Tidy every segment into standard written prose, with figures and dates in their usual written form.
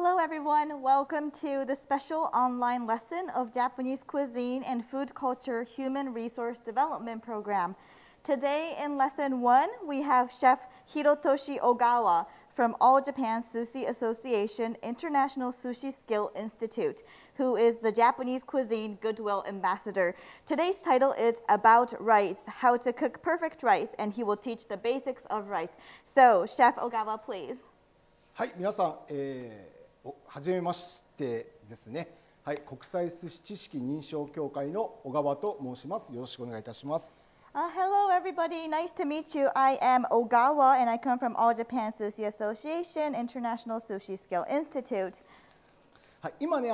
Hello everyone, welcome to the special online lesson of Japanese cuisine and food culture human resource development program. Today in lesson 1, we have Chef HIROTOSHI Ogawa from All Japan Sushi Association International Sushi Skill Institute, who is the Japanese cuisine Goodwill ambassador. Today's title is About Rice, How to Cook Perfect Rice, and he will teach the basics of rice. So, Chef Ogawa, please. はい、皆さん、はじめましてですね。はい、国際寿司知識認証協会の小川と申します。よろしくお願いいたします。Hello everybody, nice to meet you. I am Ogawa and I come from All Japan Sushi Association International Sushi Skill Institute. はい、今ね、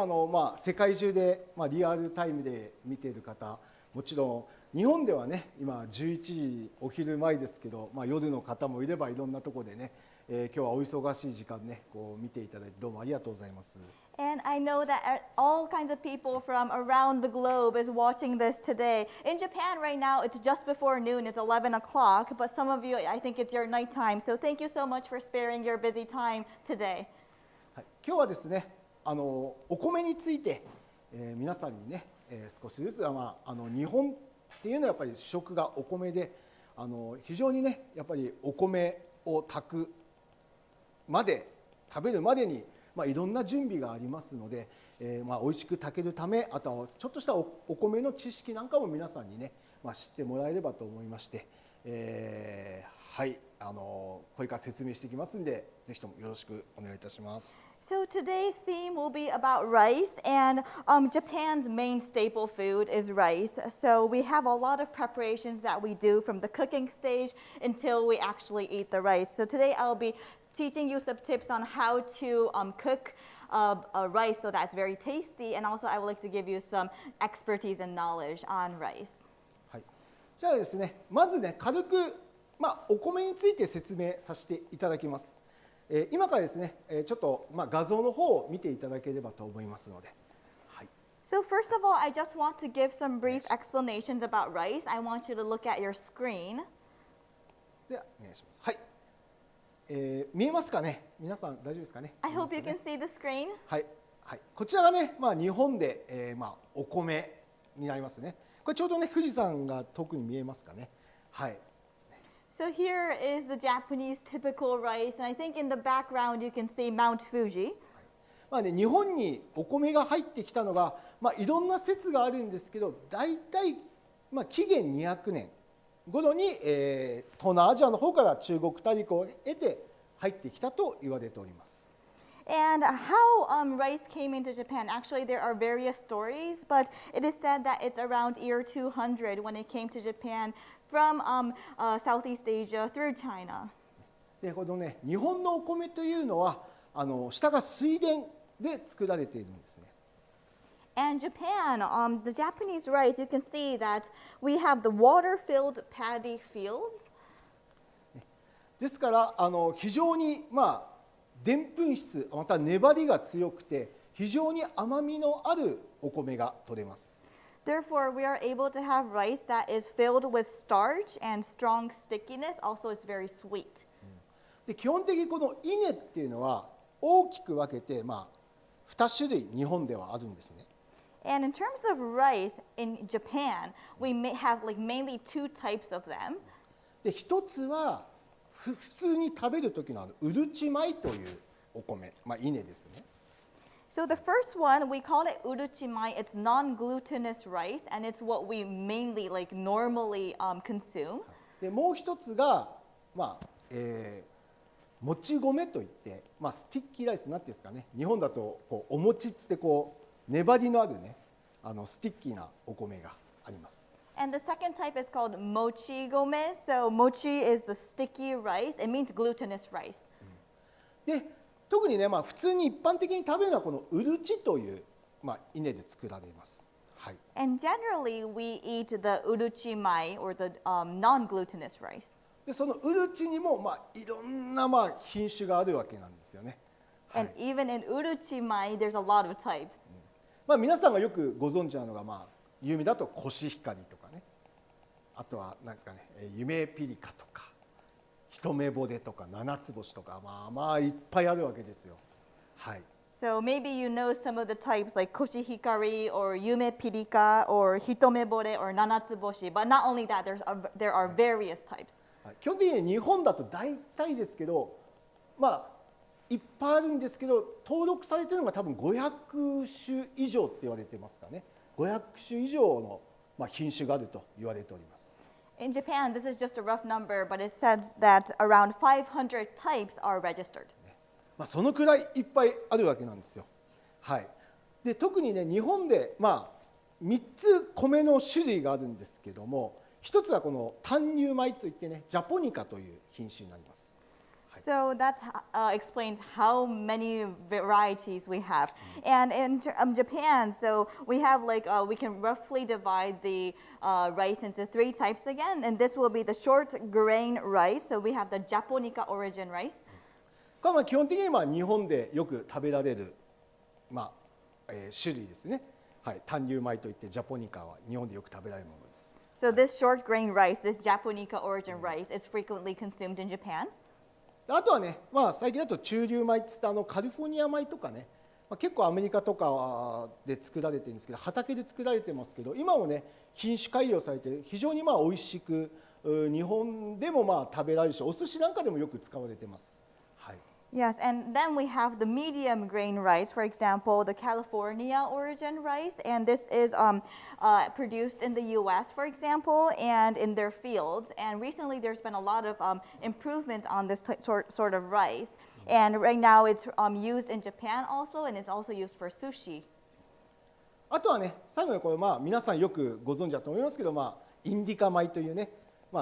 世界中で、リアルタイムで見ている方、もちろん日本ではね、今11時お昼前ですけど、夜の方もいればいろんなところでね、今日はお忙しい時間ね、こう見ていただいてどうもありがとうございます。And I know that all kinds of people from around the globe is watching this today. In Japan right now, it's just before noon, it's 11 o'clock, but some of you, I think it's your nighttime. So thank you so much for sparing your busy time today. はい、今日はですね、お米について、皆さんにね、少しずつ、日本っていうのはやっぱり主食がお米で、非常にね、やっぱりお米を炊くまで、食べるまでにいろんな準備がありますので、美味しく炊けるため、あとはちょっとしたお米の知識なんかも皆さんにね、知ってもらえればと思いまして、はい、これから説明していきますんで、ぜひともよろしくお願いいたします。So today's theme will be about rice, and Japan's main staple food is rice. So we have a lot of preparations that we do from the cooking stage until we actually eat the rice. So today I'll be teaching you some tips on how to cook rice so that it's very tasty, and also I would like to give you some expertise and knowledge on rice. はい、じゃあですね、まずね、軽く、お米について説明させていただきます。今からですね、ちょっと、画像の方を見ていただければと思いますので。はい、So first of all, I just want to give some brief explanations about rice. I want you to look at your screen. ではお願いします。はい。見えますかね。皆さん大丈夫ですかね。I hope you can see the screen. はい、はい、こちらがね、日本で、お米になりますね。これちょうどね、富士山が遠くに見えますかね。はい。So here is the Japanese typical rice, and I think in the background you can see Mount Fuji. 日本にお米が入ってきたのが、いろんな説があるんですけど、大体、紀元200年頃に、東南アジアの方から中国大陸を得て入ってきたと言われております。And how rice came into Japan, actually there are various stories, but it is said that it's around year 200 when it came to Japan from Southeast Asia through China. でこのね、日本のお米というのは下が水田で作られているんですね。And Japan, the Japanese rice, you can see that we have the water-filled paddy fields. ですから非常にでんぷん質また粘りが強くて非常に甘みのあるお米が取れます。Therefore, we are able to have rice that is filled with starch and strong stickiness. Also, it's very sweet. で基本的にこの稲っていうのは大きく分けて2種類日本ではあるんですね。And in terms of rice in Japan, we may have mainly two types of them. で一つは普通に食べる時のうるち米というお米、稲ですね。So the first one, we call it uruchimai. It's non-glutinous rice, and it's what we mainly normally consume. でもう一つがもち米といって、スティッキーライスなんていうんですかね。日本だとお餅っつって粘りのあるねスティッキーなお米があります。And the second type is called mochi gome. So mochi is the sticky rice. It means glutinous rice. で特にね、普通に一般的に食べるのはこのうるちという、稲で作られます。はい。And generally we eat the uruchimai or the non-glutinous rice. でそのうるちにもいろんな品種があるわけなんですよね。And even in uruchimai, there's a lot of types. 皆さんがよくご存知なのが有名だとコシヒカリとかね。あとは何ですかね、夢ピリカとか。一目惚れとか七つ星とかいっぱいあるわけですよ。はい。So maybe you know some of the types like koshihikari or yume pirika or hitomebore or nanatsuboshi, but not only that, there are various types. 基本的に日本だと大体ですけど、まあいっぱいあるんですけど、登録されているのが多分500種以上って言われてますかね。500種以上の品種があると言われております。In Japan, this is just a rough number, but it says that around 500 types are registered. そのくらいいっぱいあるわけなんですよ。はい。で、特にね、日本で3つ米の種類があるんですけども、一つはこの単乳米といってね、ジャポニカという品種になります。So that explains how many varieties we have. And in Japan, so we have we can roughly divide the rice into 3 types again, and this will be the short grain rice. So we have the Japonica origin rice. これは基本的に日本でよく食べられる種類ですね。はい、単乳米といってジャポニカは日本でよく食べられるものです。So this short grain rice, this Japonica origin rice, is frequently consumed in Japan. あとはね、最近だと中粒米って言ったカリフォルニア米とかね、結構アメリカとかで作られてるんですけど、畑で作られてますけど、今もね品種改良されて非常に美味しく日本でも食べられるし、お寿司なんかでもよく使われてます。はい。Yes, and then we have the medium grain rice, for example, the California origin rice, and this is produced in the U.S., for example, and in their fields. And recently, there's been a lot of improvement on this sort of rice. And right now, it's used in Japan also, and it's also used for sushi. あとはね、最後にこれ皆さんよくご存知だと思いますけど、インディカ米というね、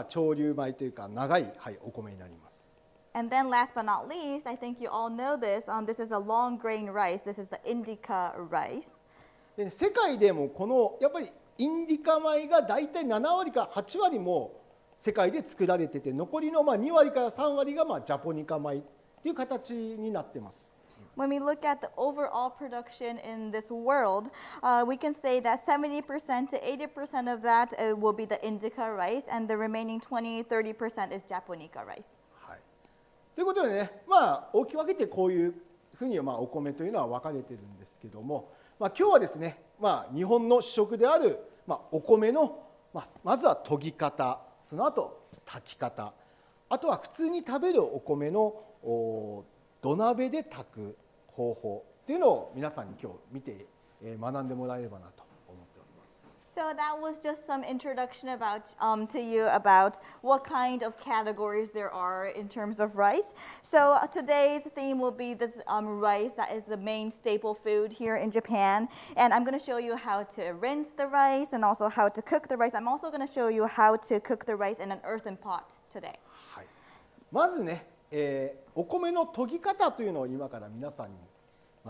潮流米というか長い、お米になります。And then last but not least, I think you all know this. This is a long grain rice. This is the indica rice. で、世界でもこのやっぱりインディカ米が大体7割か8割も世界で作られてて、残りの2割から3割がジャポニカ米っていう形になってます。When we look at the overall production in this world, we can say that 70% to 80% of that will be the indica rice, and the remaining 20-30% is Japonica rice. ということでね、大きく分けてこういうふうにお米というのは分かれてるんですけども、今日はですね、日本の主食である、お米の、まずは研ぎ方、その後炊き方、あとは普通に食べるお米の土鍋で炊く方法っていうのを皆さんに今日見て学んでもらえればなと思っております。So that was just some introduction to you about what kind of categories there are in terms of rice. So today's theme will be this rice that is the main staple food here in Japan. And I'm going to show you how to rinse the rice and also how to cook the rice. I'm also going to show you how to cook the rice in an earthen pot today. はい、まずね、お米の研ぎ方というのを今から皆さんに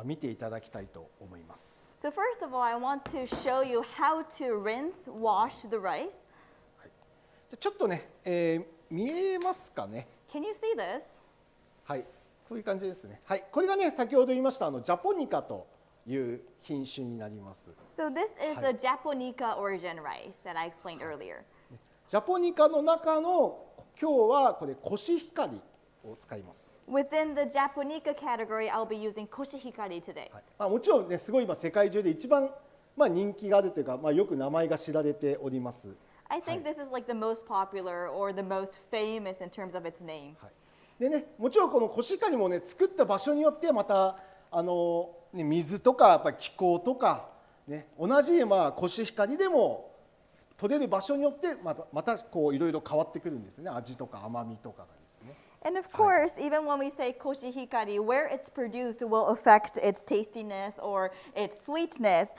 見ていただきたいと思います。So first of all, I want to show you how to rinse, wash the rice. ちょっとね、見えますかね。Can you see this? はい、こういう感じですね。はい、これがね、先ほど言いましたジャポニカという品種になります。So this is the Japonica origin rice that I explained earlier. ジャポニカの中の今日はこれコシヒカリを使います。Within the Japonica category, I'll be using koshihikari today. もちろんね、すごい今世界中で一番人気があるというか、よく名前が知られております。I think this is like the most popular or the most famous in terms of its name. でね、もちろんこのコシヒカリもね、作った場所によってまた水とかやっぱり気候とかね、同じコシヒカリでも取れる場所によってまたこういろいろ変わってくるんですね。味とか甘みとかがですね。And of course, even when we say koshihikari, where it's produced will affect its tastiness or its sweetness.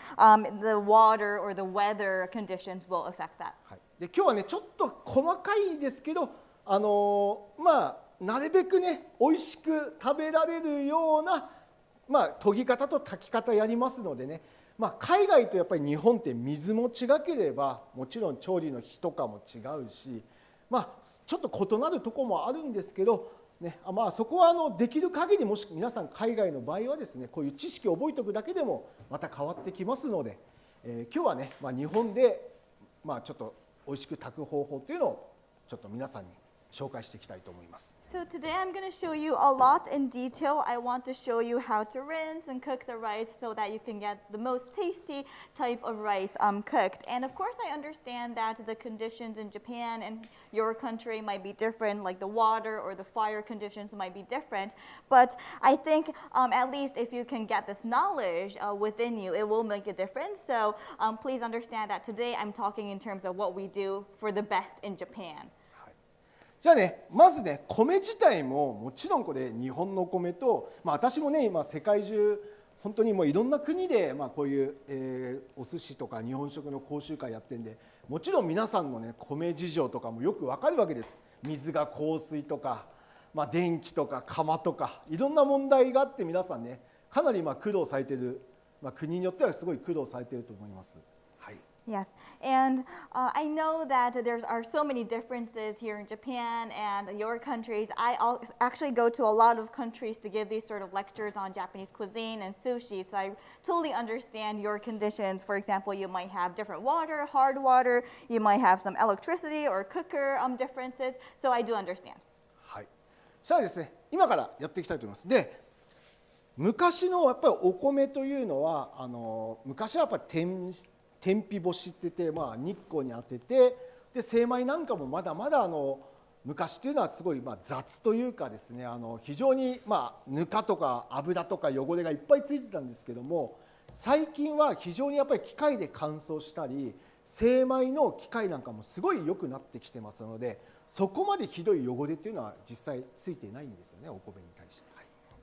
The water or the weather conditions will affect that. で今日はね、ちょっと細かいですけど、なるべくね、美味しく食べられるような研ぎ方と炊き方やりますのでね、海外とやっぱり日本って水も違ければ、もちろん調理の火とかも違うし、ちょっと異なるところもあるんですけど、ね、そこはできる限り、もし皆さん海外の場合はですね、こういう知識を覚えておくだけでもまた変わってきますので、今日はね、日本でちょっと美味しく炊く方法っていうのをちょっと皆さんに紹介していきたいと思います。So today I'm going to show you a lot in detail. I want to show you how to rinse and cook the rice so that you can get the most tasty type of rice cooked. And of course I understand that the conditions in Japan and your country might be different, like the water or the fire conditions might be different. But I think at least if you can get this knowledge within you, it will make a difference. So please understand that today I'm talking in terms of what we do for the best in Japan. じゃあね、まずね、米自体ももちろんこれ日本の米と、私もね今世界中本当にもういろんな国でこういう、お寿司とか日本食の講習会やってるんで、もちろん皆さんのね米事情とかもよくわかるわけです。水が硬水とか、電気とか釜とかいろんな問題があって皆さんねかなり苦労されてる、国によってはすごい苦労されてると思います。はい。Yes, and I know that there are so many differences here in Japan and your countries. I actually go to a lot of countries to give these sort of lectures on Japanese cuisine and sushi, so I totally understand your conditions. For example, you might have different water, hard water, you might have some electricity or cooker differences, so I do understand. はい。さあですね、今からやっていきたいと思います。で、昔のやっぱりお米というのは昔はやっぱり天日干しって言って、日光に当てて、で精米なんかもまだまだ昔っていうのはすごい雑というかですね、非常にぬかとか油とか汚れがいっぱいついてたんですけども、最近は非常にやっぱり機械で乾燥したり精米の機械なんかもすごい良くなってきてますので、そこまでひどい汚れっていうのは実際ついてないんですよね、お米に対して。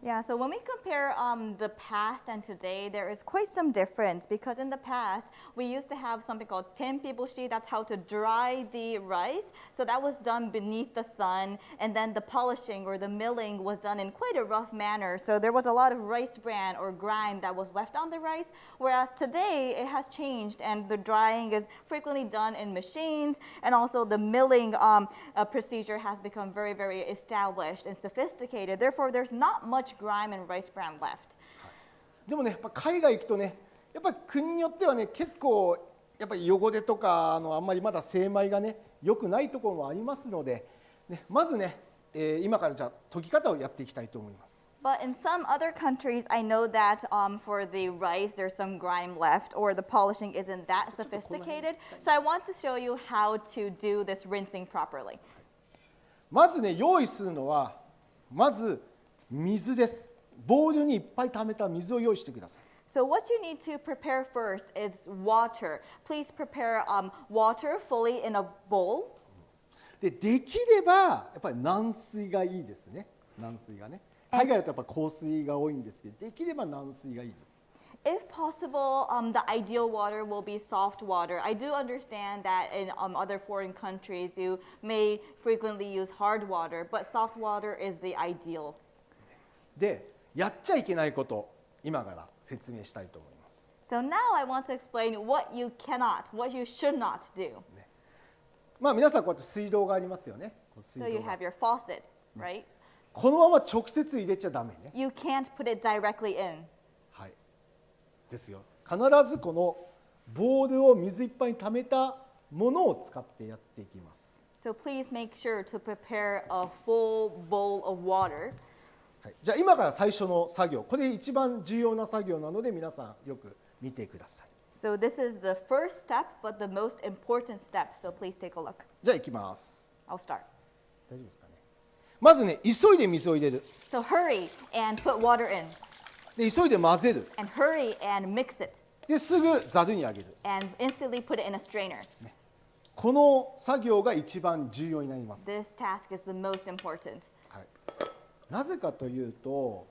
Yeah, so when we compare the past and today, there is quite some difference because in the past, we used to have something called tenpiboshi, that's how to dry the rice. So that was done beneath the sun, and then the polishing or the milling was done in quite a rough manner. So there was a lot of rice bran or grime that was left on the rice, whereas today it has changed and the drying is frequently done in machines, and also the milling procedure has become very, very established and sophisticated. Therefore, there's not much grime and rice bran left. でもね、やっぱ海外行くとね、やっぱり国によってはね、結構やっぱり汚れとかあんまりまだ精米がね良くないところもありますので、まずね、今からじゃあ研ぎ方をやっていきたいと思います。But in some other countries, I know that for the rice, there's some grime left, or the polishing isn't that sophisticated. So I want to show you how to do this rinsing properly. まずね、用意するのはまず水です。ボウルにいっぱい溜めた水を用意してください。So what you need to prepare first is water. Please prepare water fully in a bowl. できればやっぱり軟水がいいですね。軟水がね。海外だとやっぱ硬水が多いんですけど、できれば軟水がいいです。If possible, the ideal water will be soft water. I do understand that in other foreign countries, you may frequently use hard water, but soft water is the ideal. で、やっちゃいけないこと、今から説明したいと思います。So now I want to explain what you cannot, what you should not do. 皆さんこうやって水道がありますよね。So you have your faucet, right? このまま直接入れちゃダメね。You can't put it directly in. はい。ですよ。必ずこのボウルを水いっぱいに溜めたものを使ってやっていきます。So please make sure to prepare a full bowl of water. はい、じゃあ今から最初の作業、これ一番重要な作業なので皆さんよく見てください。So this is the first step, but the most important step. So please take a look. じゃあ行きます。I'll start. 大丈夫ですかね。まずね、急いで水を入れる。So hurry and put water in. で、急いで混ぜる。And hurry and mix it. で、すぐざるにあげる。And instantly put it in a strainer. この作業が一番重要になります。This task is the most important. はい。なぜかというと、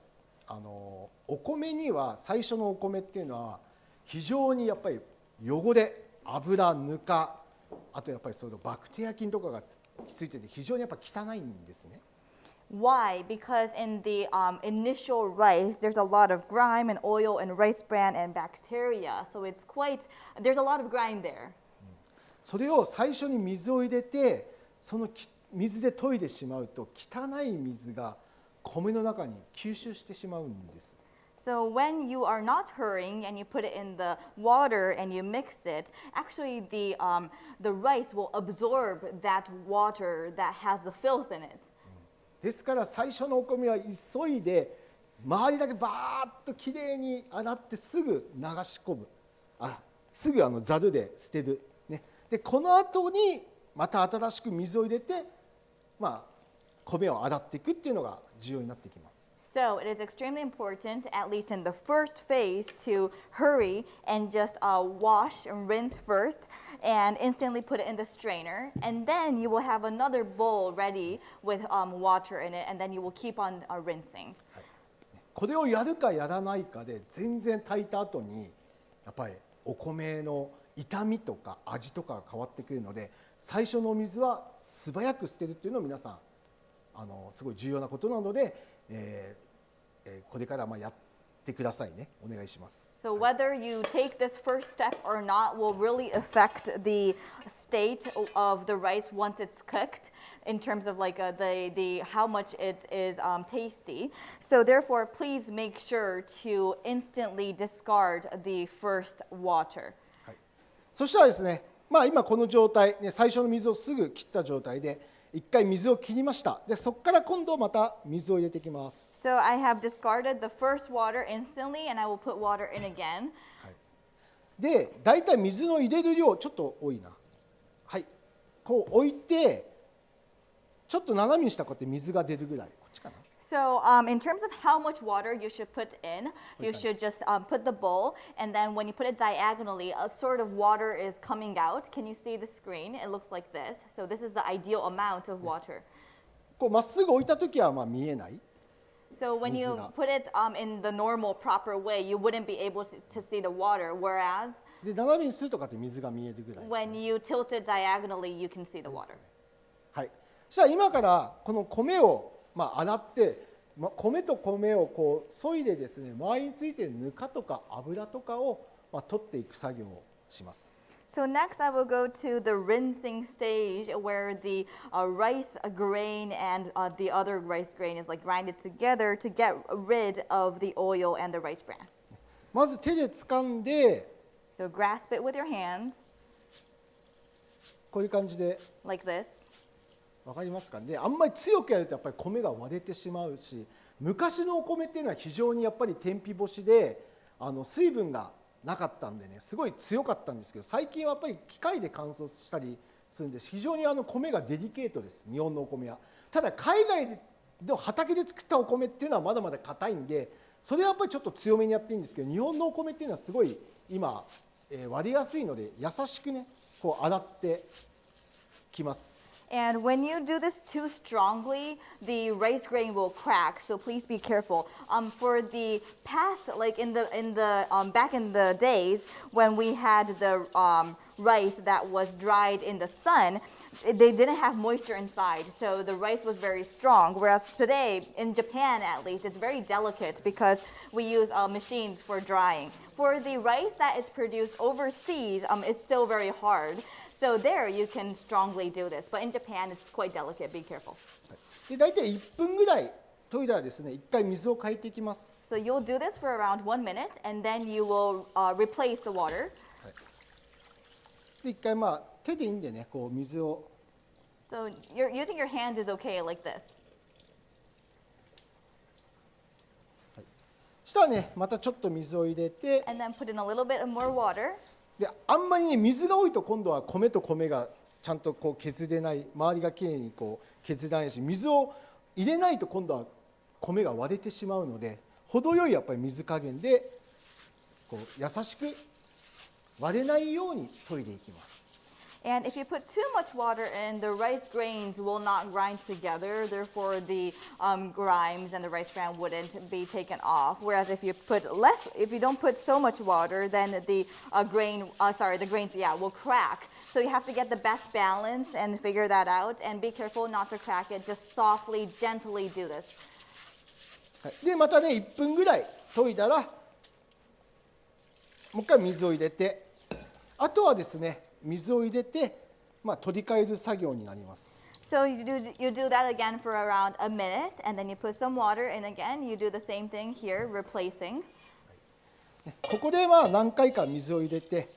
お米には最初のお米っていうのは非常にやっぱり汚れ、油、ぬか、あとやっぱりそのバクテリア菌とかがついてて非常にやっぱ汚いんですね。Why? Because in the initial rice, there's a lot of grime and oil and rice bran and bacteria. So it's there's a lot of grime there. それを最初に水を入れて、その水で研いでしまうと汚い水が米の中に吸収してしまうんです。So when you are not hurrying and you put it in the water and you mix it, actually the rice will absorb that water that has the filth in it. ですから最初のお米は急いで周りだけバーッときれいに洗ってすぐ流し込む、すぐざるで捨てる、ね、でこの後にまた新しく水を入れて、米を洗っていくっていうのが重要になってきます。So it is extremely important, at least in the first phase, to hurry and just wash and rinse first and instantly put it in the strainer. And then you will have another bowl ready with water in it, and then you will keep on rinsing. これをやるかやらないかで全然炊いた後にやっぱりお米の傷みとか味とかが変わってくるので、最初のお水は素早く捨てるっていうのを皆さんすごい重要なことなので、これからやってくださいね。お願いします。So whether you take this first step or not will really affect the state of the rice once it's cooked in terms of like the how much it is tasty. So therefore, please make sure to instantly discard the first water. はい、そしたらですね、今この状態、最初の水をすぐ切った状態で一回水を切りました。でそこから今度また水を入れていきます。So I have discarded the first water instantly, and I will put water in again. はい、でだいたい水の入れる量ちょっと多いな。はい、こう置いてちょっと斜めにしたらこうやって水が出るぐらい。こっちかな。So in terms of how much water you should put in, you should just put the bowl, and then when you put it diagonally, a sort of water is coming out. Can you see the screen? It looks like this. So this is the ideal amount of water. こうまっすぐ置いたときは見えない。So when you put it in the normal, proper way, you wouldn't be able to see the water. Whereas で斜めにするとかって水が見えるぐらい。when you tilt it diagonally, you can see the water. はい。そしたら今からこの米を洗って、米と米をこう削いでですね、周りについているぬかとか油とかを取っていく作業をします。So next, I will go to the rinsing stage where the rice grain and the other rice grain is like grinded together to get rid of the oil and the rice bran. まず手で掴んで、So grasp it with your hands, こういう感じで。 like this. わかりますかね。あんまり強くやるとやっぱり米が割れてしまうし、昔のお米っていうのは非常にやっぱり天日干しで水分がなかったんでね、すごい強かったんですけど、最近はやっぱり機械で乾燥したりするんで非常に米がデリケートです、日本のお米は。ただ海外の畑で作ったお米っていうのはまだまだ硬いんで、それはやっぱりちょっと強めにやっていいんですけど、日本のお米っていうのはすごい今、割りやすいので優しくねこう洗ってきます。And when you do this too strongly, the rice grain will crack. So please be careful. For the past, like in the back in the days when we had the rice that was dried in the sun, they didn't have moisture inside, so the rice was very strong. Whereas today, in Japan at least, it's very delicate because we use machines for drying. For the rice that is produced overseas, it's still very hard. So there you can strongly do this, but in Japan it's quite delicate. Be careful. で大体1分ぐらい研いだらですね、1回水を変えていきます。So you'll do this for around 1 minute, and then you will replace the water. で1回手でいいんでね、こう水を。So using your hands is okay, like this. そしたらね、またちょっと水を入れて。And then put in a little bit more water. であんまりね水が多いと今度は米と米がちゃんとこう削れない、周りがきれいにこう削れないし、水を入れないと今度は米が割れてしまうので、程よいやっぱり水加減でこう優しく割れないように研いでいきます。And if you put too much water in, the rice grains will not grind together. Therefore, the grinds and the rice bran wouldn't be taken off. Whereas if you don't put so much water, then the grains, will crack. So you have to get the best balance and figure that out. And be careful not to crack it. Just softly, gently do this. でまたね1分ぐらい研いだら、もう一回水を入れて、あとはですね。水を入れて、取り替える作業になります。So you do that again for around a minute, and then you put some water in again. You do the same thing here, replacing. ここでまあ何回か水を入れて、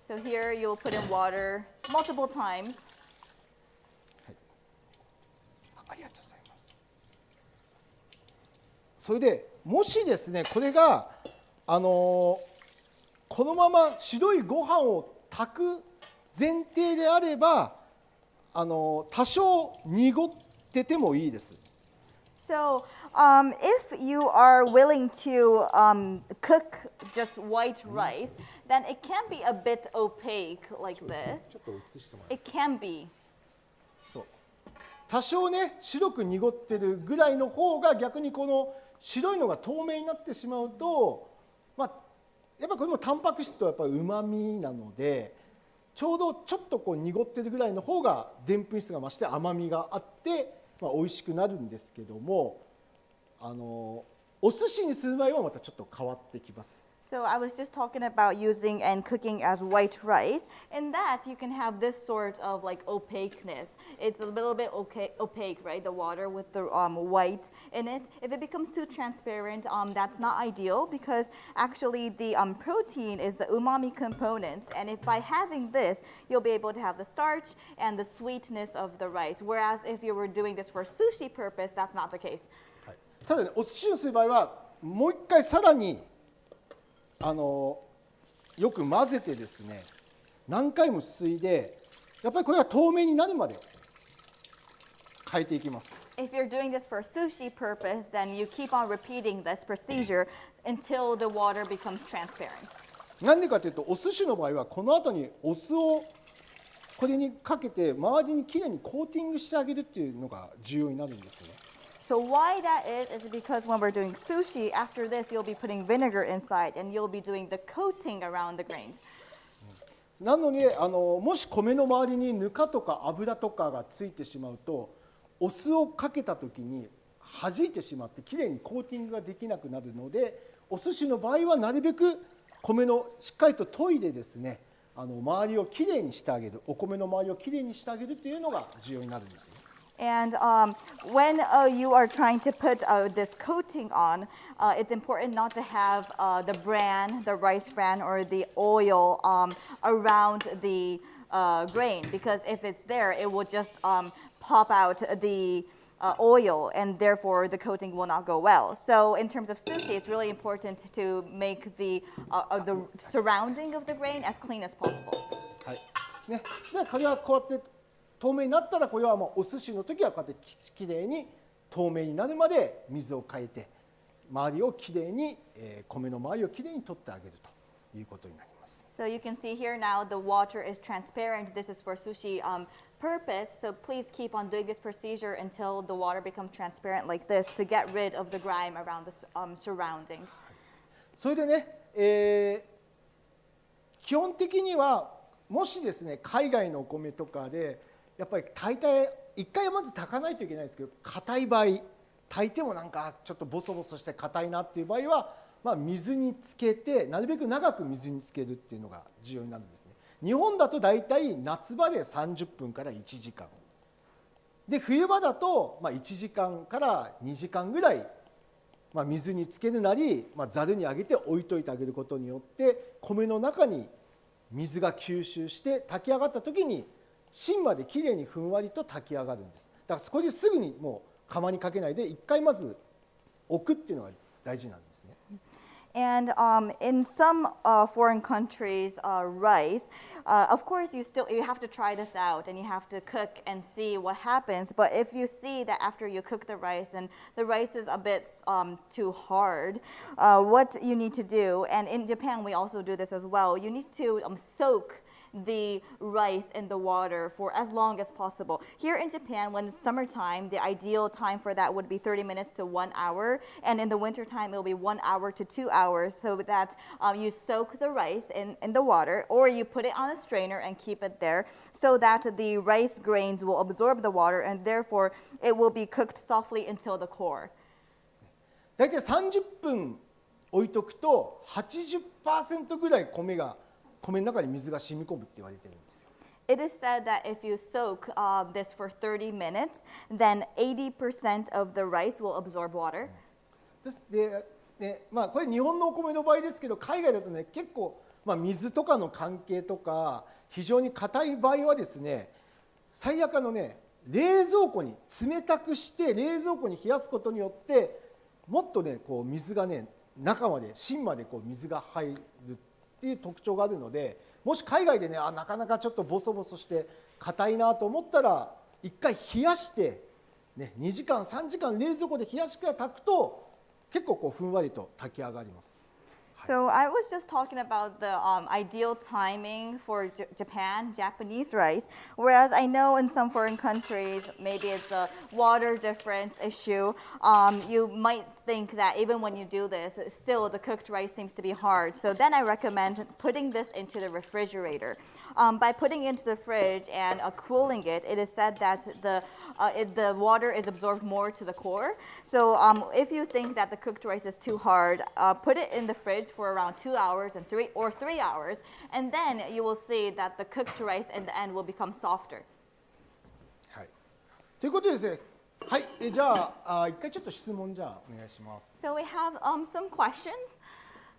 So here you'll put in water multiple times. ありがとうございます。それでもしですね、これがこのまま白いご飯を炊く前提であれば、多少濁っててもいいです。 So if you are willing to cook just white rice, then it can be a bit opaque like this. ちょっと映してもらって It can be. そう多少ね白く濁ってるぐらいの方が逆にこの白いのが透明になってしまうと、まあ、やっぱこれもタンパク質とやっぱりうまみなのでちょうどちょっとこう濁ってるぐらいの方がでんぷん質が増して甘みがあって、まあ、美味しくなるんですけどもお寿司にする場合はまたちょっと変わってきます。 So I was just talking about using and cooking as white rice. In that, you can have this sort of like opaqueness. It's a little bit opaque, right? The water with the white in it. If it becomes too transparent, that's not ideal because actually the protein is the umami components. And if by having this, you'll be able to have the starch and the sweetness of the rice. Whereas if you were doing this for sushi purpose, that's not the case. はい、ただねお寿司をする場合はもう一回さらによく混ぜてですね何回もすすいでやっぱりこれが透明になるまで変えていきます。 If you're doing this for sushi purpose, then you keep on repeating this procedure until the water becomes transparent. なんでかというとお寿司の場合はこの後にお酢をこれにかけて周りにきれいにコーティングしてあげるっていうのが重要になるんですね。 So why that is because when we're doing sushi, after this you'll be putting vinegar inside and you'll be doing the coating around the grains. なのでもし米の周りにぬかとか油とかがついてしまうとお酢をかけた時に弾いてしまってきれいにコーティングができなくなるのでお寿司の場合はなるべく米のしっかりと研いでですね周りをきれいにしてあげるお米の周りをきれいにしてあげるというのが重要になるんですね。 And when you are trying to put this coating on, it's important not to have the bran, the rice bran, or the oil around the grain, because if it's there, it will just pop out the oil, and therefore the coating will not go well. So in terms of sushi, it's really important to make the surrounding of the grain as clean as possible. はいね、でこれはこうやって透明になったらこれはもうお寿司の時はこうやってきれいに透明になるまで水を変えて周りをきれいに米の周りをきれいに取ってあげるということになります。 So you can see here now the water is transparent. This is for sushi purpose. So please keep on doing this procedure until the water becomes transparent like this to get rid of the grime around the surrounding. それでね、基本的にはもしですね海外のお米とかでやっぱり炊いて一回はまず炊かないといけないんですけど硬い場合炊いてもなんかちょっとボソボソして硬いなっていう場合は、まあ、水につけてなるべく長く水につけるっていうのが重要になるんですね。日本だとだいたい夏場で30分から1時間で冬場だと1時間から2時間ぐらい、水につけるなり、ざるにあげて置いといてあげることによって米の中に水が吸収して炊き上がった時に芯まできれいにふんわりと炊き上がるんです。だからそこですぐにもう釜にかけないで一回まず置くっていうのが大事なんですね。And in some foreign countries, rice, of course, you have to try this out and you have to cook and see what happens. But if you see that after you cook the rice and the rice is a bit too hard, what you need to do, and in Japan we also do this as well, you need to soak the rice in the water for as long as possible. Here in Japan, when it's summertime, the ideal time for that would be 30 minutes to 1 hour. And in the wintertime, it'll be 1 hour to 2 hours so that you soak the rice in the water, or you put it on a strainer and keep it there so that the rice grains will absorb the water and therefore it will be cooked softly until the core. だいたい30分置いとくと 80% ぐらい米の中に水が染み込むって言われてるんですよ。It is said that if you soak this for 30 minutes, then 80% of the rice will absorb water. で、これ日本のお米の場合ですけど、海外だとね結構、水とかの関係とか非常に硬い場合はですね、最悪ね冷蔵庫に冷たくして冷蔵庫に冷やすことによってもっとねこう水がね中まで芯までこう水が入るっていう特徴があるので、もし海外でねなかなかちょっとボソボソして硬いなと思ったら一回冷やして、ね、2時間3時間冷蔵庫で冷やしてから炊くと結構こうふんわりと炊き上がります。So I was just talking about the ideal timing for Japanese rice, whereas I know in some foreign countries, maybe it's a water difference issue. You might think that even when you do this, still the cooked rice seems to be hard. So then I recommend putting this into the refrigerator. By putting it into the fridge and cooling it, it is said that the water is absorbed more to the core. So if you think that the cooked rice is too hard, put it in the fridge for around 2 hours and 3 hours, and then you will see that the cooked rice in the end will become softer. はい。ということでですね、はい、じゃあ一回ちょっと質問じゃあお願いします。So we have some questions.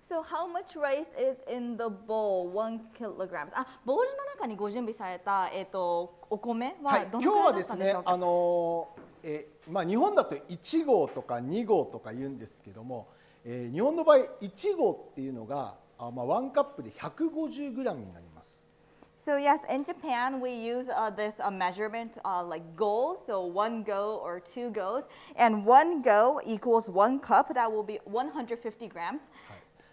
So how much rice is in the bowl? 1 kilograms. ボウルの中にご準備されたお米はどのくらいだったんでしょうか。今日はですね、日本だと1合とか2合とか言うんですけども、日本の場合1合っていうのが1カップで150グラムになります。So yes, in Japan we use this measurement like go, so 1 go or 2 goes, and 1 go equals 1 cup. That will be 150 grams.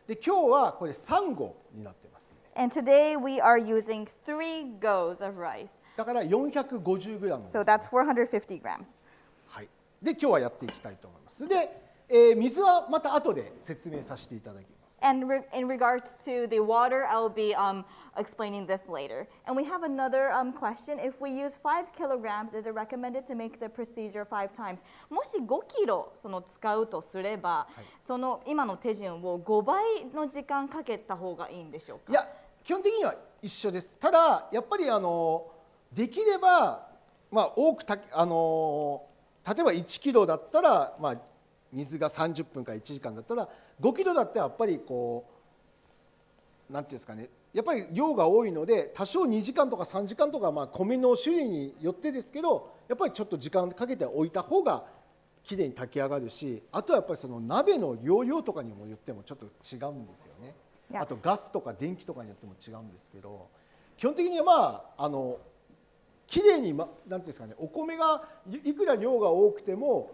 で今日はこれ3合になってます。And today we are using 3 goes of rice. だから450グラムです、ね。So that's 450 grams. はい。で今日はやっていきたいと思います。で、水はまた後で説明させていただきます。And in regards to the water, I will be explaining this later. And we have another question. If we use 5 kilograms, is it recommended to make the procedure 5 times? もし5キロ使うとすれば、その今の手順を5倍の時間かけた方がいいんでしょうか。いや、基本的には一緒です。ただやっぱりできれば多く例えば1キロだったら水が30分から1時間だったら5キロだったらやっぱりこうなんていうんですかね、やっぱり量が多いので多少2時間とか3時間とか米の種類によってですけど、やっぱりちょっと時間かけておいた方がきれいに炊き上がるし、あとはやっぱりその鍋の容量とかにもよってもちょっと違うんですよね。あとガスとか電気とかによっても違うんですけど、基本的にはきれいになんていうんですかね、お米がいくら量が多くても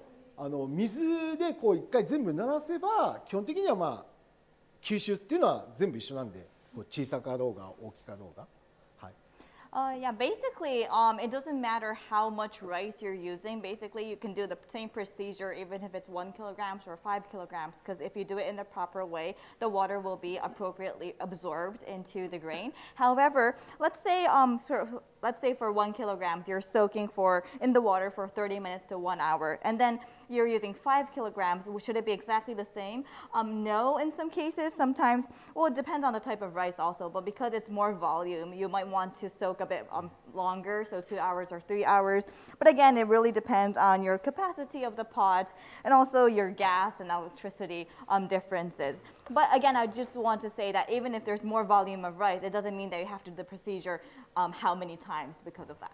水でこう一回全部鳴らせば基本的には吸収っていうのは全部一緒なんで、小さかろうが大きかろうが。Yeah, basically, it doesn't matter how much rice you're using. Basically, you can do the same procedure even if it's 1 kilograms or 5 kilograms, because if you do it in the proper way, the water will be appropriately absorbed into the grain. However, let's say for 1 kilograms, you're soaking in the water for 30 minutes to 1 hour, and then you're using 5 kilograms. Should it be exactly the same? No, in some cases, sometimes, well, it depends on the type of rice also, but because it's more volume, you might want to soak a bit longer, so 2 hours or 3 hours. But again, it really depends on your capacity of the pot and also your gas and electricity differences. But again, I just want to say that even if there's more volume of rice, it doesn't mean that you have to do the procedure how many times because of that.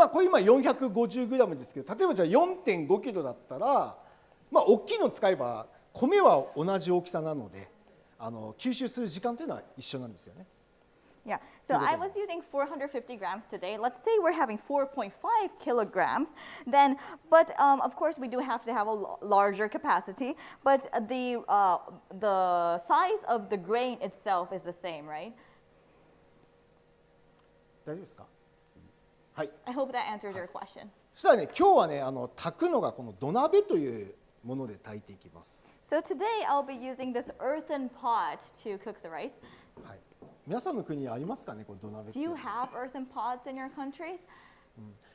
これ今450グラムですけど、例えばじゃあ 4.5 キロだったら、大きいの使えば米は同じ大きさなので、吸収する時間というのは一緒なんですよね。Yeah, so I was using 450 grams today. Let's say we're having 4.5 kilograms, then, but of course we do have to have a larger capacity, but the size of the grain itself is the same, right? 大丈夫ですか？はい。I hope that answers your question. そしたらね、今日はね、炊くのがこの土鍋というもので炊いていきます。So today I'll be using this earthen pot to cook the rice. はい。皆さんの国にありますかね、この土鍋って。Do you have earthen pots in your countries?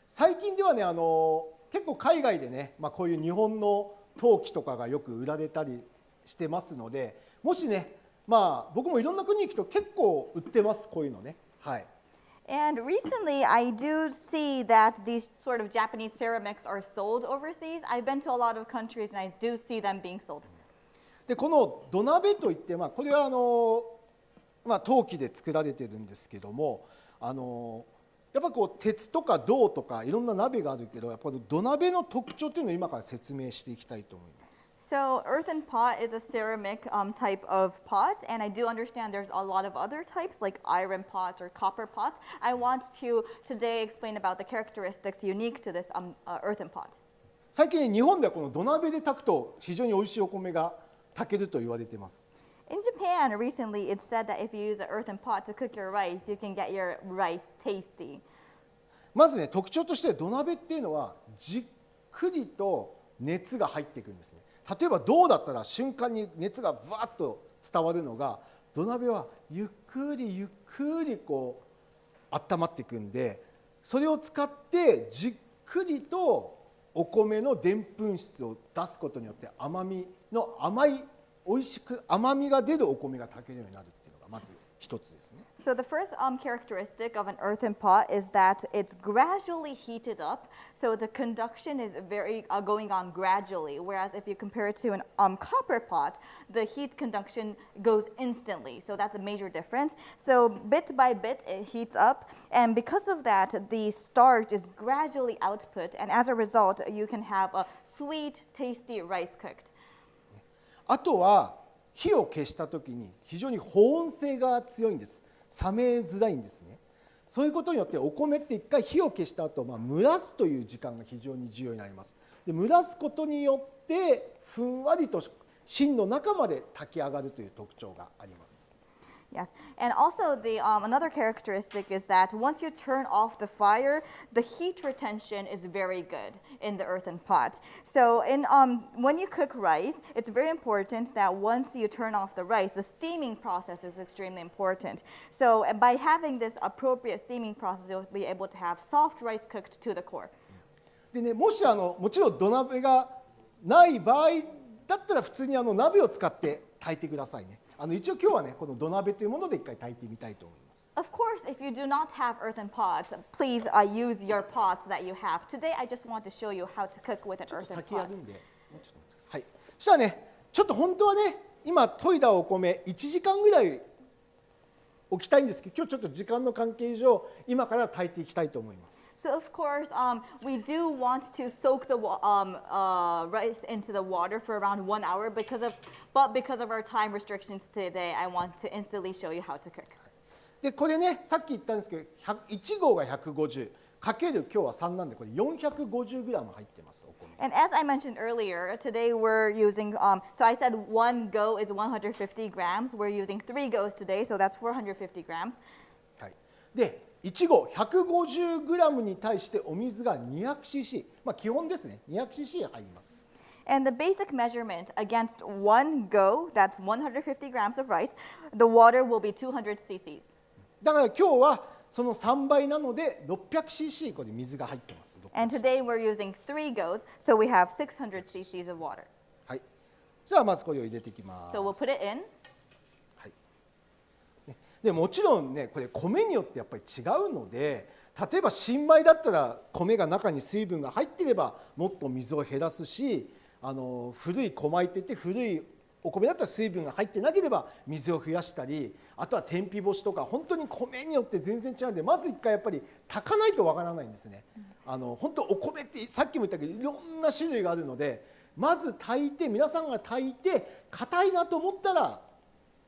最近ではね、結構海外でね、こういう日本の陶器とかがよく売られたりしてますので、もしね、僕もいろんな国に行くと結構売ってます、こういうのね。はい。And recently, I do see that these sort of Japanese ceramics are sold overseas. I've been to a lot of countries, and I do see them being sold. でこの土鍋といって、これは陶器で作られてるんですけども、やっぱこう鉄とか銅とかいろんな鍋があるけど、やっぱり土鍋の特徴というのを今から説明していきたいと思います。So earthen pot is a ceramic type of pot, and I do understand there's a lot of other types like iron pots or copper pots. I want to today explain about the characteristics unique to this earthen pot. 最近日本ではこの土鍋で炊くと非常に美味しいお米が炊けると言われています。In Japan, recently it's said that if you use an earthen pot to cook your rice, you can get your rice tasty. まずね、特徴として土鍋っていうのはじっくりと熱が入っていくんですね。例えば銅だったら瞬間に熱がブワッと伝わるのが、土鍋はゆっくりゆっくりこう温まっていくんで、それを使ってじっくりとお米のでんぷん質を出すことによって甘み美味しく甘みが出るお米が炊けるようになるっていうのがまず一つですね。So the first characteristic of an earthen pot is that it's gradually heated up. So the conduction is very going on gradually. Whereas if you compare it to an copper pot, the heat conduction goes instantly. So that's a major difference. So bit by bit it heats up, and because of that, the starch is gradually output, and as a result, you can have a sweet, tasty rice cooked. あとは火を消した時に非常に保温性が強いんです。冷めづらいんですね。そういうことによってお米って一回火を消した後、蒸らすという時間が非常に重要になります。で蒸らすことによってふんわりと芯の中まで炊き上がるという特徴があります。Yes, and also another characteristic is that once you turn off the fire, the heat retention is very good in the earthen pot. So when you cook rice, it's very important that once you turn off the rice, the steaming process is extremely important. So by having this appropriate steaming process, you'll be able to have soft rice cooked to the core. でね、もしもちろん土鍋がない場合だったら普通に鍋を使って炊いてくださいね。一応今日はね、この土鍋というもので一回炊いてみたいと思います。Of course, if you do not have earthen pots, please use your pots that you have. Today, I just want to show you how to cook with an earthen 先や pot. るんで、もうちょっと待ってください。はい。そしたらね、ちょっと本当はね、今研いだお米1時間ぐらい置きたいんですけど、今日ちょっと時間の関係上、今から炊いていきたいと思います。So of course, we do want to soak the rice into the water for around 1 hour, because of our time restrictions today, I want to instantly show you how to cook. でこれね、さっき言ったんですけど、1合が150かける今日は3なんで、これ450グラム入ってますお米。And as I mentioned earlier, today we're using, so I said 1 go is 150 grams. We're using 3 goes today, so that's 450 grams. はい。で1合150グラムに対してお水が 200cc、基本ですね、200cc 入ります。And the basic measurement against 1 go, that's 150 grams of rice, the water will be 200 cc's. だから今日はその3倍なので 600cc これ水が入ってます。And today we're using 3 goes, so we have 600 cc's of water. はい。じゃあまずこれを入れていきます。So we'll put it in. でもちろんね、これ米によってやっぱり違うので、例えば新米だったら米が中に水分が入っていればもっと水を減らすし、古い小米っていって古いお米だったら水分が入ってなければ水を増やしたり、あとは天日干しとか本当に米によって全然違うんで、まず一回やっぱり炊かないとわからないんですね。本当お米ってさっきも言ったけどいろんな種類があるので、まず炊いて皆さんが炊いて硬いなと思ったら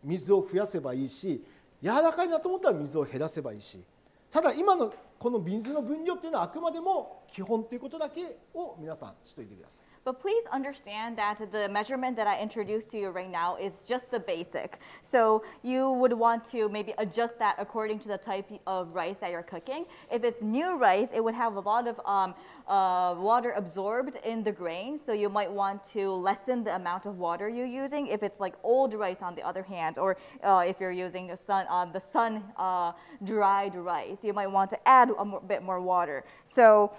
水を増やせばいいし、柔らかいなと思ったら水を減らせばいいし、ただ今のこの水の分量っていうのはあくまでも基本ということだけを皆さんしといてください。But please understand that the measurement that I introduced to you right now is just the basic. So you would want to maybe adjust that according to the type of rice that you're cooking. If it's new rice, it would have a lot of water absorbed in the grain, so you might want to lessen the amount of water you're using. If it's like old rice on the other hand, or if you're using the sun dried rice, you might want to add a bit more water. So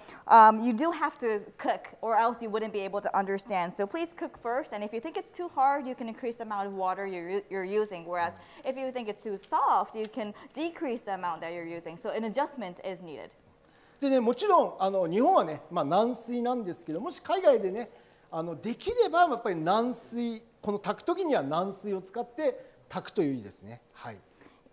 you do have to cook, or else you wouldn't be able to understand. So please cook first, and if you think it's too hard, you can increase the amount of water you're using. Whereas if you think it's too soft, you can decrease the amount that you're using. So an adjustment is needed. でね、もちろん日本はね、軟水なんですけど、もし海外でね、できればやっぱり軟水、この炊くときには軟水を使って炊くという意味ですね。はい。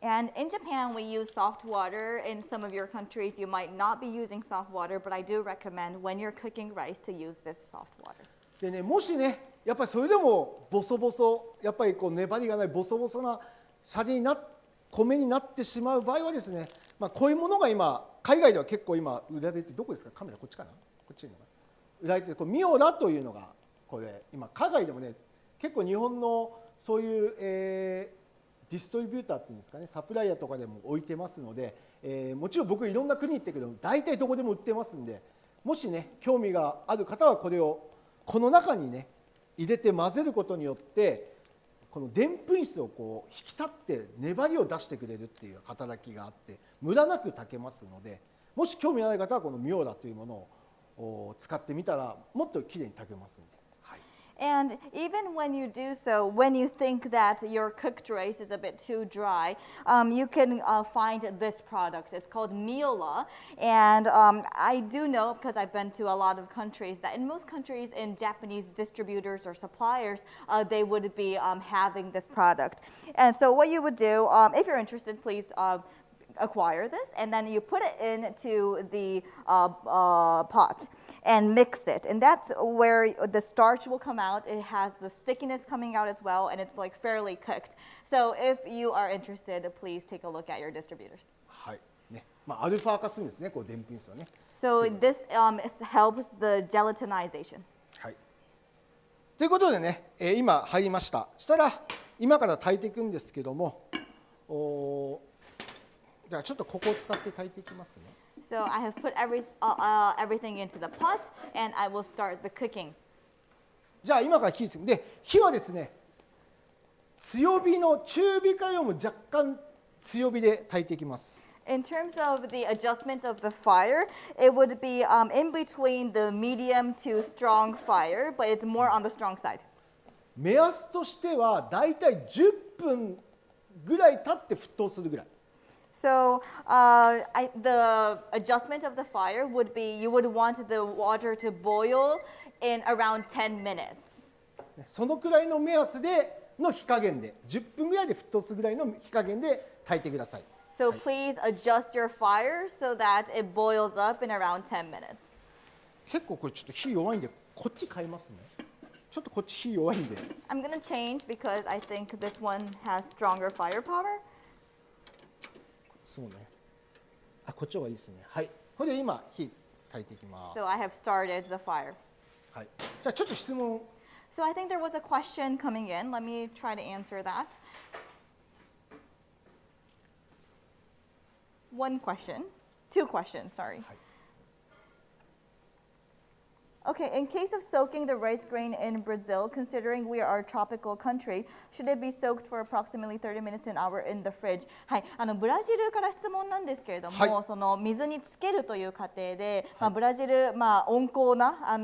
And in Japan, we use soft water. In some of your countries, you might not be using soft water, but I do recommend when you're cooking rice to use this soft water. でね、もしね、やっぱりそれでもボソボソ、やっぱりこう粘りがないボソボソな米になってしまう場合はですね、こういうものが今海外では結構今売られて、どこですか、カメラこっちかな、こっちに売られてるミオラというのがこれ今海外でもね、結構日本のそういう、ディストリビューターっていうんですかね、サプライヤーとかでも置いてますので、もちろん僕いろんな国行ってるけど大体どこでも売ってますんで、もしね興味がある方はこれをこの中にね入れて混ぜることによってこのでんぷん質をこう引き立って粘りを出してくれるっていう働きがあってムラなく炊けますので、もし興味のある方はこのミオラというものを使ってみたらもっときれいに炊けますんで。And even when you do so, when you think that your cooked rice is a bit too dry, you can find this product. It's called Miola. And I do know, because I've been to a lot of countries, that in most countries, in Japanese distributors or suppliers, they would be having this product. And so what you would do, if you're interested, please acquire this, and then you put it into the pot and mix it, and that's where the starch will come out. It has the stickiness coming out as well, and it's like fairly cooked. So if you are interested, please take a look at your distributors. はいね、アルファ化するんですね、こうでんぷん質はね。So this helps the gelatinization. はい。ということでね、今入りました。そしたら今から炊いていくんですけども、じゃあちょっとここを使って炊いていきますね。So I have put everything into the pot, and I will start the cooking. じゃあ今から火です。で、火はですね、強火の中火からよりも若干強火で炊いていきます。In terms of the adjustment of the fire, it would be in between the medium to strong fire, but it's more on the strong side. 目安としてはだいたい10分ぐらい経って沸騰するぐらい。So the adjustment of the fire would be you would want the water to boil in around 10 minutes. そのくらいの目安での火加減で10分ぐらいで沸騰するぐらいの火加減で炊いてください。So please adjust your fire so that it boils up in around 10 minutes. 結構これちょっと火弱いんでこっち変えますね。ちょっとこっち火弱いんで。I'm going to change because I think this one has stronger firepower. そうね。こっちの方がいいですね。はい。これで今火炊いていきます。So I have started the fire. はい。じゃあちょっと質問。So I think there was a question coming in. Let me try to answer that. One question. Two questions, sorry. はい。Okay, in case of soaking the rice grain in Brazil, considering we are a tropical country, should it be soaked for approximately 30 minutes to an hour in the fridge? はい、ブラジルから質問なんですけれども、はい、その水につけるという過程で、ブラジル、温厚な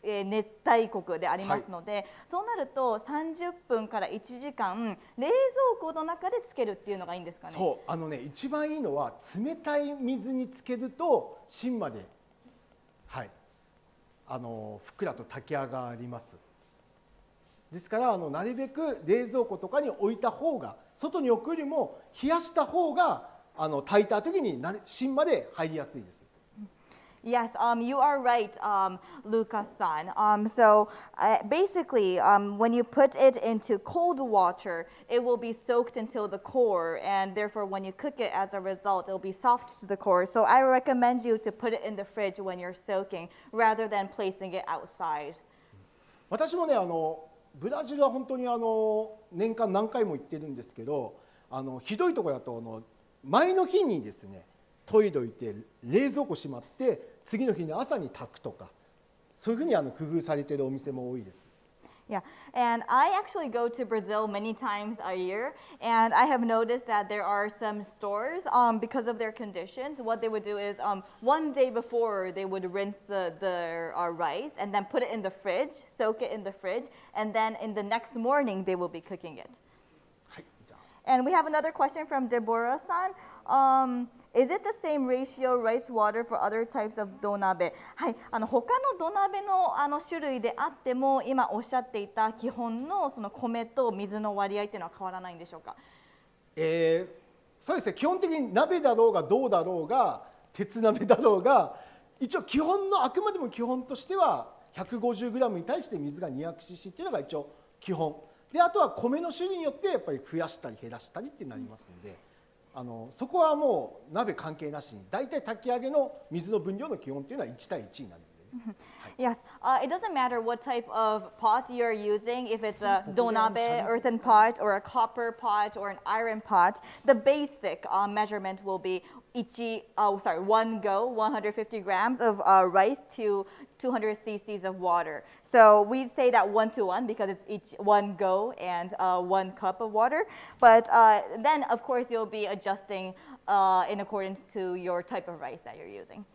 熱帯国でありますので、はい、そうなると30分から1時間冷蔵庫の中でつけるっていうのがいいんですかね。そうね、一番いいのは冷たい水につけると芯まで、はい、ふっくらと炊き上がります。ですからなるべく冷蔵庫とかに置いた方が、外に置くよりも冷やした方が炊いた時に芯まで入りやすいです。Yes, you are right, Lucas-san. Basically, when you put it into cold water, it will be soaked until the core, and therefore when you cook it as a result, it will be soft to the core. So I recommend you to put it in the fridge when you're soaking, rather than placing it outside. 私もね、ブラジルは本当に年間何回も行ってるんですけど、ひどいところだと前の日にですね、研いどいて冷蔵庫しまって次の日の朝に炊くとか、そういうふうに工夫されているお店も多いです。Yeah, and I actually go to Brazil many times a year, and I have noticed that there are some stores, because of their conditions, what they would do is one day before they would rinse the rice and then put it in the fridge, soak it in the fridge, and then in the next morning they will be cooking it. And we have another question from Deborah-san. Is it the same ratio rice water for other types of 土鍋? はい、他の土鍋の種類であっても今おっしゃっていた基本のその米と水の割合っていうのは変わらないんでしょうか？そうですね。基本的に鍋だろうが銅だろうが鉄鍋だろうが一応基本のあくまでも基本としては 150g に対して水が 200cc っていうのが一応基本で、あとは米の種類によってやっぱり増やしたり減らしたりってなりますので。そこはもう鍋関係なしにだいたい炊き上げの水の分量の基本というのは1対1になるので、ね。Yes, it doesn't matter what type of pot you're using, if it's a donabe, earthen pot, or a copper pot, or an iron pot. The basic measurement will be 1 go, 150 grams of rice to 200 cc's of water. So we say that 1-to-1 because it's each 1 go and 1 cup of water. But then, of course, you'll be adjusting in accordance to your type of rice that you're using.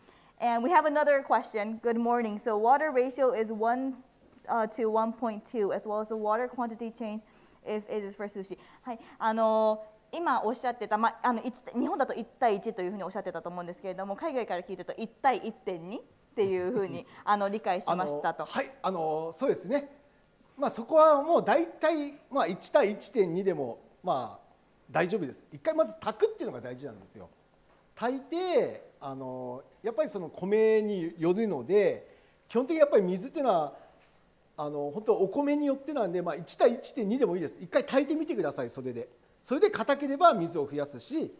And we have another question. Good morning. So water ratio is 1 to 1.2, as well as the water quantity change if it is for sushi. はい、今おっしゃってた、日本だと1対1というふうにおっしゃってたと思うんですけれども、海外から聞いてると1対 1.2 っていうふうに理解しましたと。はい、そうですね。そこはもう大体1対 1.2 でも大丈夫です。一回まず炊くっていうのが大事なんですよ。炊いてやっぱりその米によるので、基本的にやっぱり水っていうのは本当お米によってなんで、1対 1.2 でもいいです。一回炊いてみてください。それで硬ければ水を増やすし、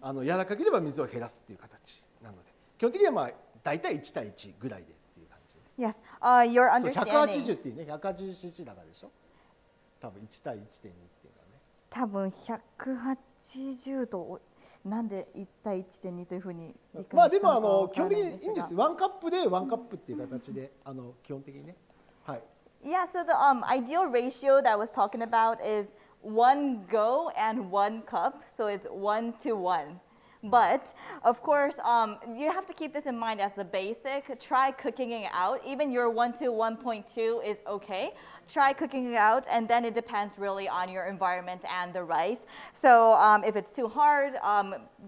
柔らかければ水を減らすっていう形なので、基本的には大体1対1ぐらいでっていう感じで。Yes, your understanding. 180っていうね、180cc だからでしょ。多分1対 1.2 っていうのはね。多分180となんで1対 1.2 というふうに理解でも基本的にいいんです。ワンカップでワンカップっていう形で基本的にね。はい。Yeah, so the ideal ratio that I was talking about is 1 go and 1 cup, so it's 1-to-1. But of course, you have to keep this in mind as the basic. Try cooking it out. Even your 1 to 1.2 is okay. Try cooking it out, and then it depends really on your environment and the rice. So if it's too hard,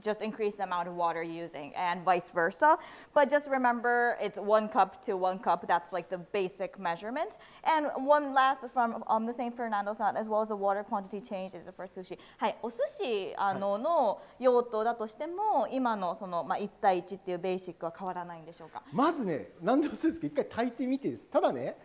just increase the amount of water using, and vice versa. But just remember, it's 1 cup to 1 cup. That's like the basic measurement. And one last from the same Fernando-san, as well as the water quantity change is for sushi. はい、お寿司の用途だとしても、今のその1対1っていうベーシックは変わらないんでしょうか？まずね、何でもそうですけど、一回炊いてみてです。ただね。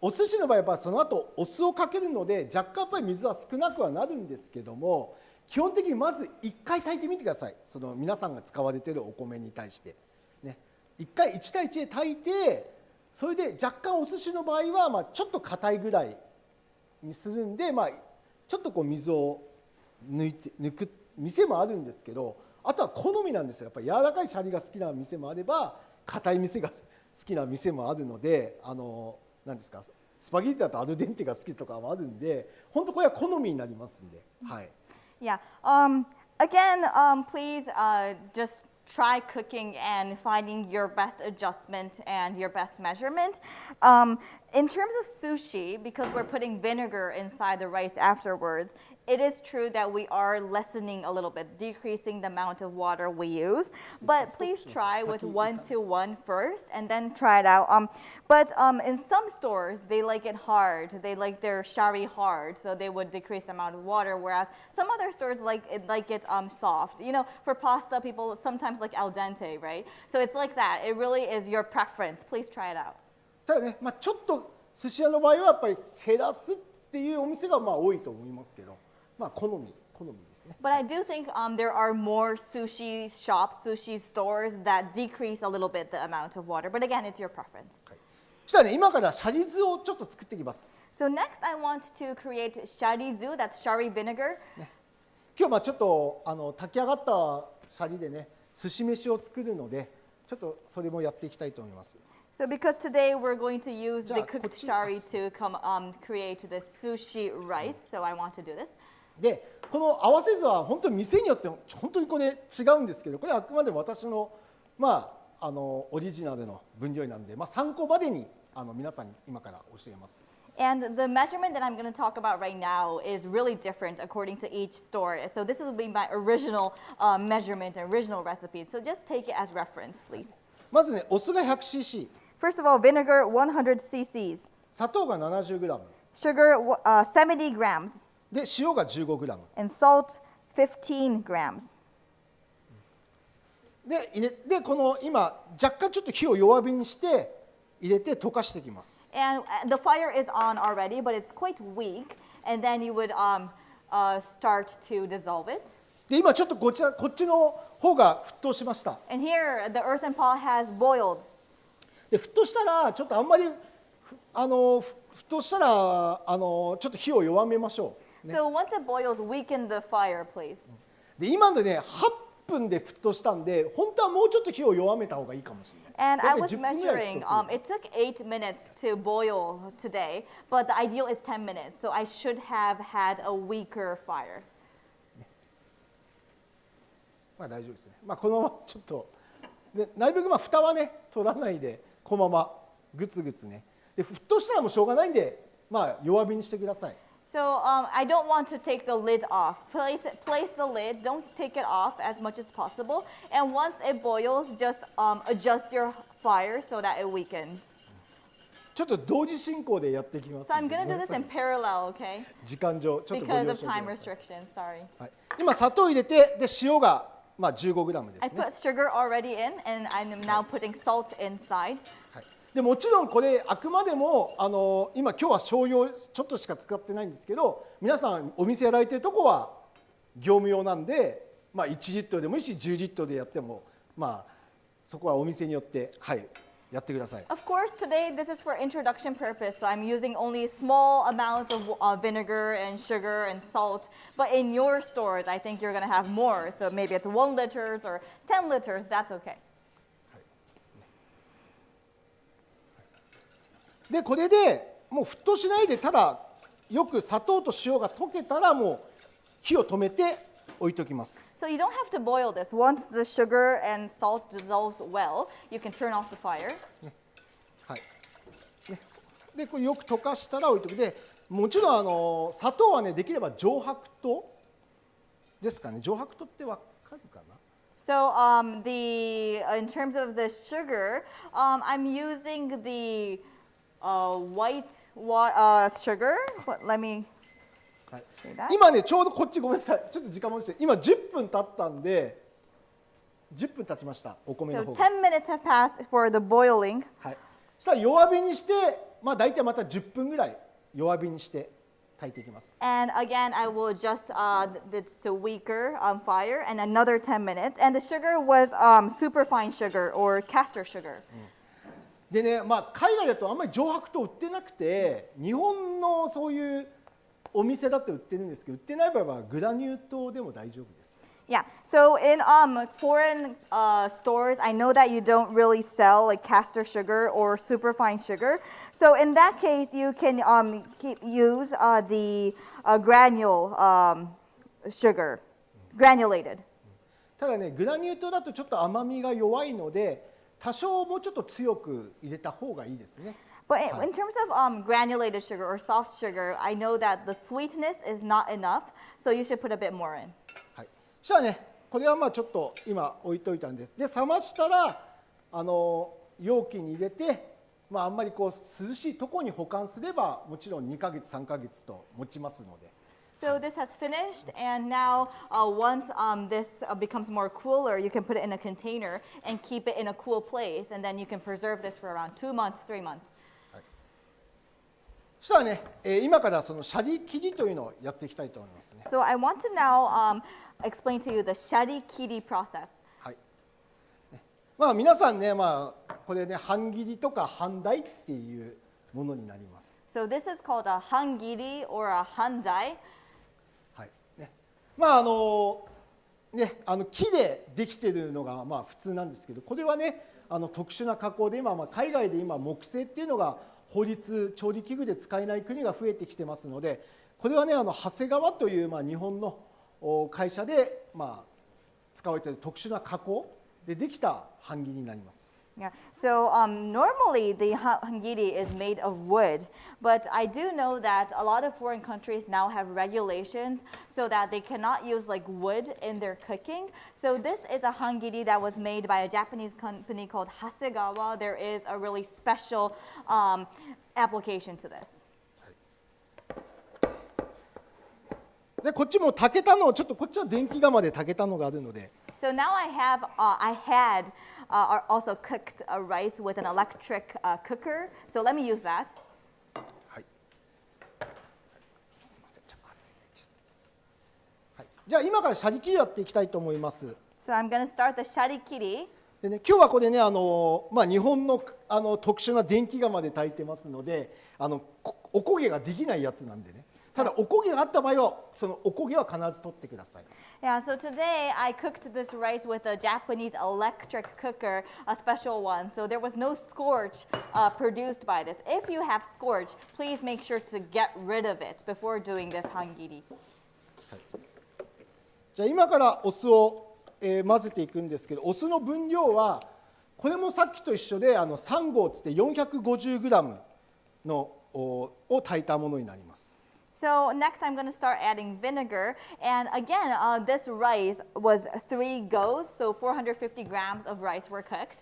お寿司の場合はその後お酢をかけるので若干やっぱり水は少なくはなるんですけども、基本的にまず1回炊いてみてください。その皆さんが使われているお米に対してね、1回1対1で炊いて、それで若干お寿司の場合はちょっと硬いぐらいにするんで、ちょっとこう水を抜く店もあるんですけど、あとは好みなんですよ。やっぱり柔らかいシャリが好きな店もあれば硬い店が好きな店もあるので、何ですか、スパゲッティだとアルデンテが好きとかはあるんで、本当これは好みになりますんで、はい。Yeah. Again, please just try cooking and finding your best adjustment and your best measurement. In terms of sushi, because we're putting vinegar inside the rice afterwards, it is true that we are lessening a little bit, decreasing the amount of water we use. But please try with 1-to-1 first and then try it out. But in some stores, they like it hard. They like their shari hard, so they would decrease the amount of water, whereas some other stores like it soft. You know, for pasta, people sometimes like al dente, right? So it's like that. It really is your preference. Please try it out. ただね、ちょっと寿司屋の場合はやっぱり減らすっていうお店が多いと思いますけど、好みですね。But I do think there are more sushi shops, sushi stores that decrease a little bit the amount of water. But again, it's your preference. そしたらね、今からシャリ酢をちょっと作っていきます。So next, I want to create sharizu, that's shari vinegar. 今日ちょっと炊き上がったシャリでね、寿司飯を作るので、ちょっとそれもやっていきたいと思います。So So because today we're going to use the じゃあ、 cooked こっち。 shari to create the sushi rice, so I want to do this. でこの合わせ酢は本当に店によって本当にこれ違うんですけど、これはあくまでも私のオリジナルの分量なんで、参考までに皆さんに今から教えます。And the measurement that I'm going to talk about right now is really different according to each store. So this will be my original measurement, original recipe. So just take it as reference, please. まずね、お酢が 100cc、 First of all, vinegar 100 cc's, 砂糖が 70g、 sugar 70 grams, で塩が 15g、 and salt 15 grams. でこの今若干ちょっと火を弱火にして入れて溶かしていきます。 And the fire is on already, but it's quite weak. And then you would start to dissolve it. で今ちょっとこっちの方が沸騰しました。 And here, the earthen pot has boiled. で沸騰したらちょっとあんまり沸騰したらちょっと火を弱めましょう。ね、 So once it boils, weaken the fire, please. で今でね8分で沸騰したんで、本当はもうちょっと火を弱めた方がいいかもしれない。 And I 大 was 体10分ぐらい沸 measuring, 騰する。 it took 8 minutes to boil today, but the ideal is 10 minutes. So I should have had a weaker fire. 大丈夫ですね。このままちょっとでなるべく蓋はね取らないでこのままグツグツね。で沸騰したらもうしょうがないんで、弱火にしてください。 So I don't want to take the lid off. Place the lid. Don't take it off as much as possible. And once it boils, just adjust your fire so that it weakens. ちょっと同時進行でやっていきます So I'm ので。 going to do this in parallel, okay? 時間上ちょっとご Because 了 of 承くだ time さい。 restrictions. Sorry. はい、今砂糖入れてで塩が15g で I すね。 put sugar already in, and I'm now putting salt inside. はい、でもちろんこれあくまでも今日は少量ちょっとしか使ってないんですけど、皆さんお店やられてるとこは業務用なんで、1リットルでもいいし10リットルでやってもそこはお店によってやってください。 Of course, today this is for introduction purpose, so I'm using only small amounts of vinegar and sugar and salt. But in your stores, I think you're going to have more. So maybe it's 1 liters or 10 liters. That's okay. でこれでもう沸騰しないで、ただよく砂糖と塩が溶けたらもう火を止めて置いておきます。 So you don't have to boil this. Once the sugar and salt dissolves well, you can turn off the fire. はいね、でこれよく溶かしたら置いておく。でもちろん砂糖はねできれば上白糖ですかね。上白糖ってわかるかな。 So in terms of the sugar, I'm using the white sugar. Let me はい say that. 今ねちょうどこっちごめんなさい、ちょっと時間戻して、今10分経ったんで10分経ちましたお米の So 方が。 10 minutes have passed for the boiling. はい、そしたら弱火にして大体また10分ぐらい弱火にして炊いていきます。 And again, I will adjust this to weaker fire and another 10 minutes. And the sugar was superfine sugar or castor sugar. でね、海外だとあんまり上白糖売ってなくて、日本のそういうお店だと売ってるんですけど、売ってない場合はグラニュー糖でも大丈夫です。 Yeah, so in foreign stores, I know that you don't really sell like castor sugar or superfine sugar. So in that case, you can use the sugar, granulated. ただね、グラニュー糖だとちょっと甘みが弱いので、多少もうちょっと強く入れた方がいいですね。 But in terms of granulated sugar or soft sugar, I know that the sweetness is not enough, so you should put a bit more in. はい、そしたらね、これはちょっと今置いといたんです。で、冷ましたら容器に入れて、あんまり涼しいところに保管すれば、もちろん2ヶ月3ヶ月と持ちますので。 So this has finished, and now once this becomes more cooler, you can put it in a container and keep it in a cool place, and then you can preserve this for around 2 months, 3 months. そしたらね、今からそのシャリ切りというのをやっていきたいと思いますね。 So I want to now explain to you the shari kiri process. はい。ね、皆さんね、これね半切りとか半大っていうものになります。 So this is called a hangiri or a handai. はい。ね、木でできているのが普通なんですけど、これはね特殊な加工で今、海外で今木製っていうのが法律調理器具で使えない国が増えてきてますので、これはね長谷川という日本の会社で使われている特殊な加工でできた半切りになります。Yeah. So normally the hangiri is made of wood, but I do know that a lot of foreign countries now have regulations so that they cannot use like wood in their cooking. So this is a hangiri that was made by a Japanese company called Hasegawa. There is a really special application to this. でこっちも炊けたのをちょっとこっちは電気釜で炊けたのがあるので。So now I had also cooked rice with an electric cooker. So let me use that. はい。すみません、ちょっと熱い。はい。じゃあ今からシャリ切りやっていきたいと思います。So I'm going to start the sharikiri. でね、今日はこれね日本の特殊な電気釜で炊いてますのでおこげができないやつなんでね。ただおこげがあった場合はそのおこげは必ず取ってください。Yeah, so today I cooked this rice with a Japanese electric cooker, a special one. So there was no scorch produced by this. If you have scorch, please make sure to get rid of it before doing this hangiri. じゃあ今からお酢を混ぜていくんですけど、お酢の分量はこれもさっきと一緒で3合つって 450g のを炊いたものになります。So next I'm going to start adding vinegar. And again, this rice was 3 goes, so 450 grams of rice were cooked.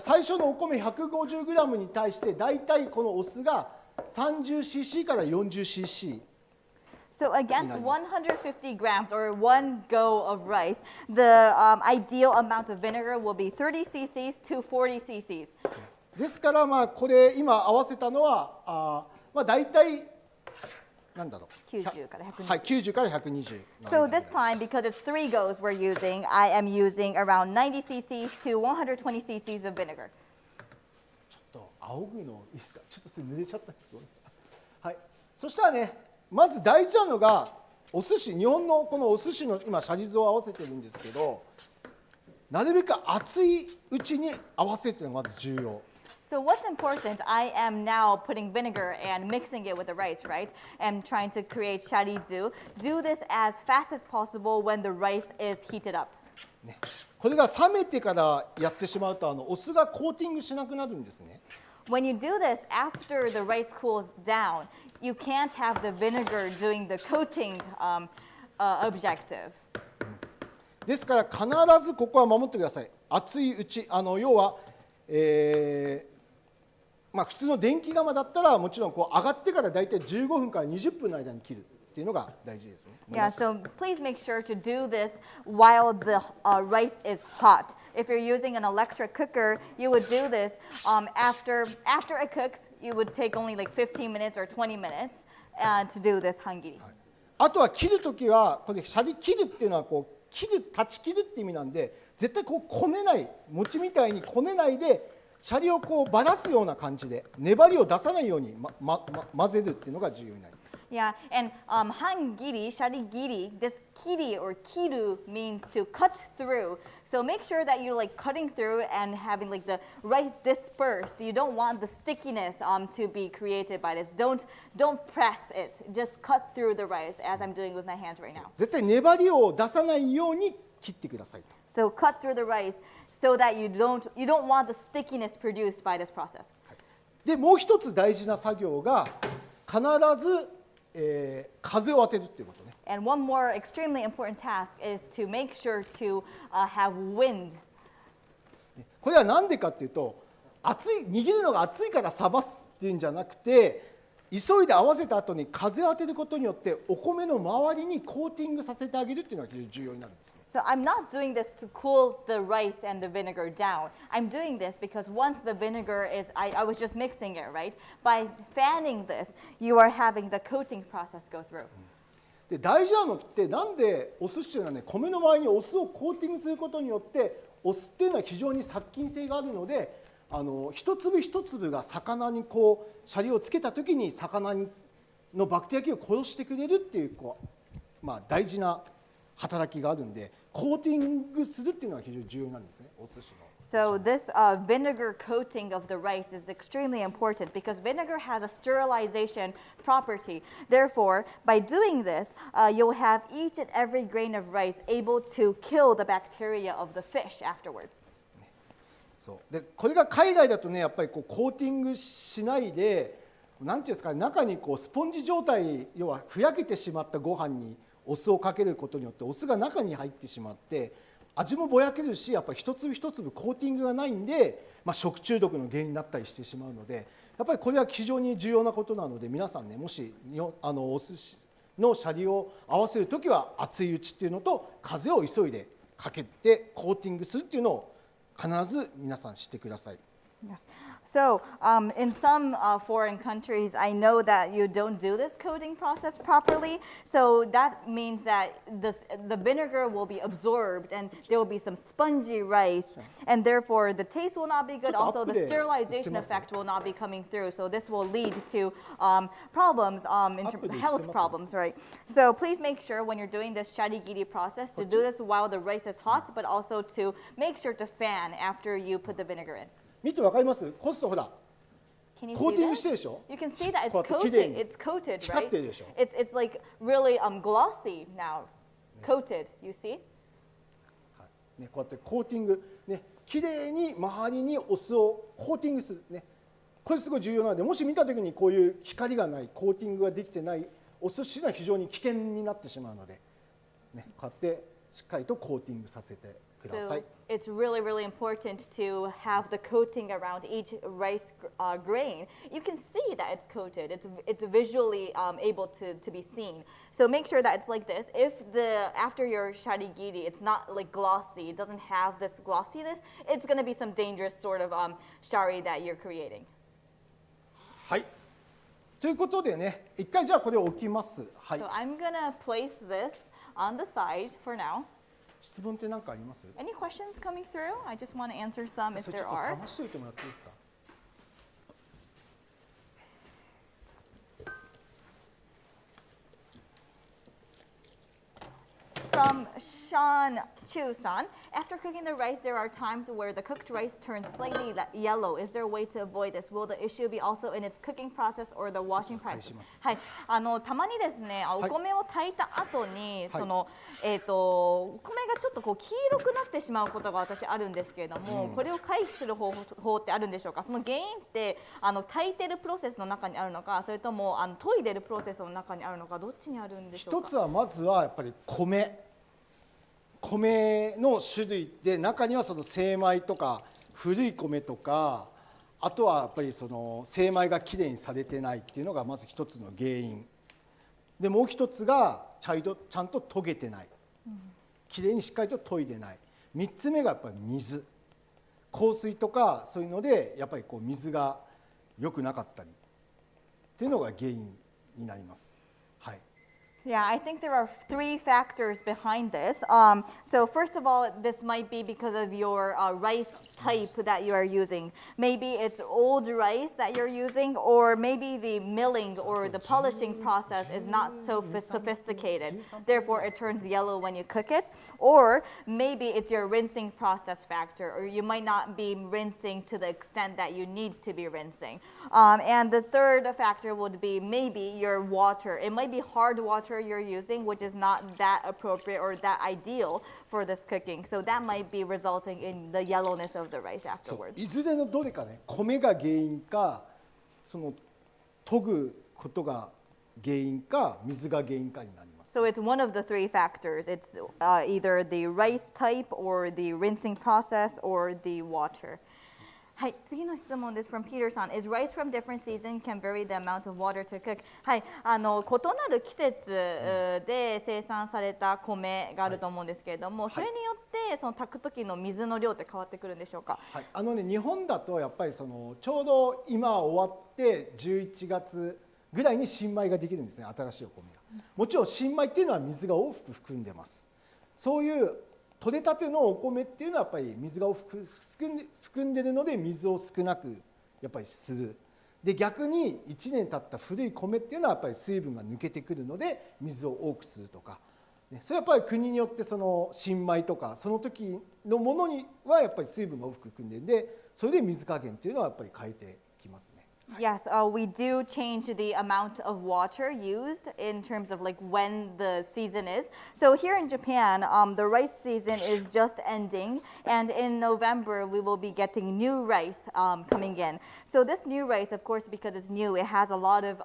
最初のお米 150g に対してだいたいこのお酢が 30cc から 40cc。So against 150 grams or 1 go of rice, the ideal amount of vinegar will be 30 cc's to 40 cc's. ですからこれ今合わせたのはだいたいなんだろう90から120。はい、90から120。So this time, because it's 3 goes we're using, I am using around 90 cc's to 120 cc's of vinegar. ちょっと仰ぐのいいですか？ちょっとそれ濡れちゃったんですけど。はい。そしたらね、まず大事なのがお寿司、日本のこのお寿司の今シャリ酢を合わせてるんですけど、なるべく熱いうちに合わせるというのがまず重要。So what's important, I am now putting vinegar and mixing it with the rice, right? And trying to create sharizu. Do this as fast as possible when the rice is heated up. ね、これが冷めてからやってしまうとお酢がコーティングしなくなるんですね。When you do this after the rice cools down, you can't have the vinegar doing the coating objective. ですから必ずここは守ってください。熱いうち、要は、普通の電気釜だったらもちろん上がってからだいたい15分から20分の間に切るっていうのが大事ですね。Yeah, so please make sure to do this while the rice is hot. If you're using an electric cooker, you would do this after it cooks. You would take only like 15 minutes or 20 minutes to do this hangiri. あとは切るときはこれシャリ切るっていうのは断ち切るって意味なんで、絶対こねない、餅みたいにこねないで。シャリをばらすような感じで粘りを出さないように混ぜるっていうのが重要になります。Yeah, and hangiri, sharigiri, this kiri or kiru means to cut through. So make sure that you're like cutting through and having like the rice dispersed. You don't want the stickiness to be created by this. Don't press it. Just cut through the rice as I'm doing with my hands right now. 絶対粘りを出さないように切ってください。So cut through the rice so that you don't want the stickiness produced by this process. でもう一つ大事な作業が必ず、風を当てるっていうことね。And one more extremely important task is to make sure to have wind. これは何でかっていうと、握るのが熱いから冷ますっていうんじゃなくて、急いで合わせた後に風を当てることによってお米の周りにコーティングさせてあげるっていうのが非常に重要になるんですね。So I'm not doing this to cool the rice and the vinegar down. I'm doing this because once the vinegar is, I was just mixing it, right? By fanning this, you are having the coating process go through. で大事なのってなんでお寿司というのはね、米の周りにお酢をコーティングすることによってお酢っていうのは非常に殺菌性があるので、一粒一粒が魚にシャリをつけた時に魚のバクテリア菌を殺してくれるっていう大事な働きがあるんで、コーティングするっていうのは非常に重要なんですね、お寿司の。So this vinegar coating of the rice is extremely important because vinegar has a sterilization property. Therefore, by doing this, you'll have each and every grain of rice able to kill the bacteria of the fish afterwards. そうでこれが海外だとね、やっぱりこうコーティングしないで、なんていうんですか、中にこうスポンジ状態、要はふやけてしまったご飯にお酢をかけることによってお酢が中に入ってしまって味もぼやけるし、やっぱり一粒一粒コーティングがないんで、食中毒の原因になったりしてしまうので、やっぱりこれは非常に重要なことなので、皆さんね、もしお寿司のシャリを合わせるときは熱いうちっていうのと風を急いでかけてコーティングするっていうのを必ず皆さんしてください。Yes. So in some foreign countries, I know that you don't do this coating process properly. So that means that the vinegar will be absorbed and there will be some spongy rice. And therefore, the taste will not be good. Also, the sterilization effect will not be coming through. So this will lead to problems, health problems, right? So please make sure when you're doing this sharigiri process to do this while the rice is hot, but also to make sure to fan after you put the vinegar in. 見てわかります？こうするとほら、コーティングしてるでしょ。 You can see that it's coated. It's coated, right? It's like really glossy now, coated. You see? ね、こうやってコーティングね、きれいに周りにお酢をコーティングするね。これすごい重要なので、もし見たときにこういう光がない、コーティングができてないお寿司は非常に危険になってしまうので、ね、こうやってしっかりとコーティングさせてください。So it's really, really important to have the coating around each rice grain. You can see that it's coated. It's visually able to be seen. So make sure that it's like this. If after your sharigiri, it's not like glossy, it doesn't have this glossiness, it's going to be some dangerous sort of shari that you're creating. はい。ということでね、一回じゃあこれを置きます。はい。So I'm going to place this on the side for now. 質問って何かあります？ Any questions coming through? I just want to answer some if それち there ょっと are. 冷ましておいてもらっていいですかFrom Sean Chu-san, after cooking the rice, there are times where the cooked rice turns slightly yellow. Is there a way to avoid this? Will the issue be also in its cooking process or the washing process? はい、たまにですね、お米を炊いた後に、お米がちょっとこう黄色くなってしまうことが私あるんですけれども、これを回避する方法ってあるんでしょうか？その原因って炊いてるプロセスの中にあるのか、それとも研いでるプロセスの中にあるのか、どっちにあるんでしょうか？一つはまずはやっぱり米の種類で、中にはその精米とか古い米とか、あとはやっぱりその精米がきれいにされてないっていうのがまず一つの原因で、もう一つがちゃんと研げてない、きれいにしっかりと研いでない。3つ目がやっぱり水、硬水とかそういうのでやっぱりこう水が良くなかったりっていうのが原因になります。はい。Yeah, I think there are 3 factors behind this. So first of all, this might be because of your rice type that you are using. Maybe it's old rice that you're using, or maybe the milling or the polishing process is not so sophisticated. Therefore, it turns yellow when you cook it. Or maybe it's your rinsing process factor, or you might not be rinsing to the extent that you need to be rinsing. And the third factor would be maybe your water. It might be hard water you're using, which is not that appropriate or that ideal for this cooking. So that might be resulting in the yellowness of the rice afterwards. いずれのどれかね、米が原因か、その研ぐことが原因か、水が原因かになります。So it's one of the 3 factors. It's either the rice type or the rinsing process or the water. はい、次の質問です。from Peter さん。Is rice from different season can vary the amount of water to cook? はい、異なる季節で生産された米があると思うんですけれども、それによってその炊く時の水の量って変わってくるんでしょうか？はい、ね、日本だとやっぱりそのちょうど今終わって11月ぐらいに新米ができるんですね、新しいお米が。もちろん新米っていうのは水が多く含んでます。そういう取れたてのお米っていうのはやっぱり水が含んでるので水を少なくやっぱりする。で逆に1年経った古い米っていうのはやっぱり水分が抜けてくるので水を多くするとか、ね、それはやっぱり国によってその新米とかその時のものにはやっぱり水分が多く含んでいるんで、それで水加減っていうのはやっぱり変えてきますね。Yes, we do change the amount of water used in terms of like when the season is. So here in Japan, the rice season is just ending, and in November we will be getting new rice coming in. So this new rice, of course, because it's new, it has a lot of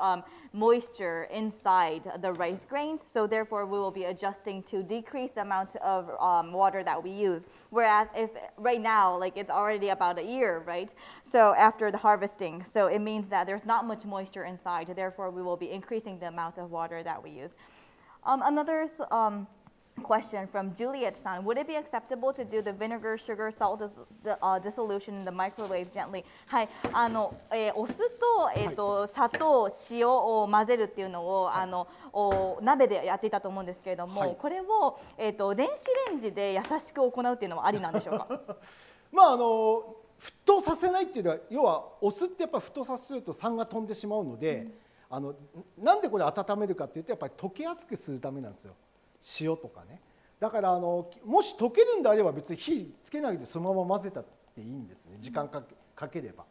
moisture inside the rice grains. So therefore, we will be adjusting to decrease the amount of water that we use. Whereas if right now, like it's already about a year, right? So after the harvesting, so it means that there's not much moisture inside. Therefore, we will be increasing the amount of water that we use. Another question from Juliet-san. Would it be acceptable to do the vinegar, sugar, salt dissolution in the microwave gently? はい、お酢と、砂糖、塩を混ぜるっていうのを、鍋でやっていたと思うんですけれども、はい、これを、電子レンジで優しく行うっていうのはありなんでしょうか？まあ沸騰させないっていうのは、要はお酢ってやっぱり沸騰させると酸が飛んでしまうので、なんでこれ温めるかっていうとやっぱり溶けやすくするためなんですよ。塩とかね。だからもし溶けるんであれば別に火つけないでそのまま混ぜたっていいんですね。時間かければ。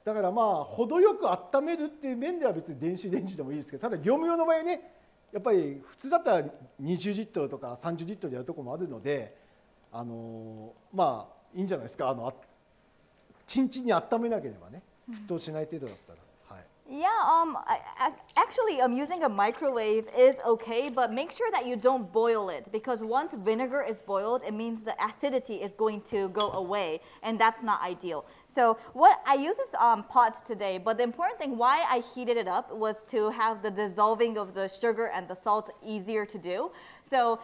だからまあ程よく温めるっていう面では別に電子レンジでもいいですけど、ただ業務用の場合ね、やっぱり普通だったら20リットルとか30リットルやるところもあるので、まあいいんじゃないですか。チンチンに温めなければね、沸騰しない程度だったら。Yeah, actually, using a microwave is okay, but make sure that you don't boil it, because once vinegar is boiled, it means the acidity is going to go away, and that's not ideal. So I use this pot today, but the important thing why I heated it up was to have the dissolving of the sugar and the salt easier to do. So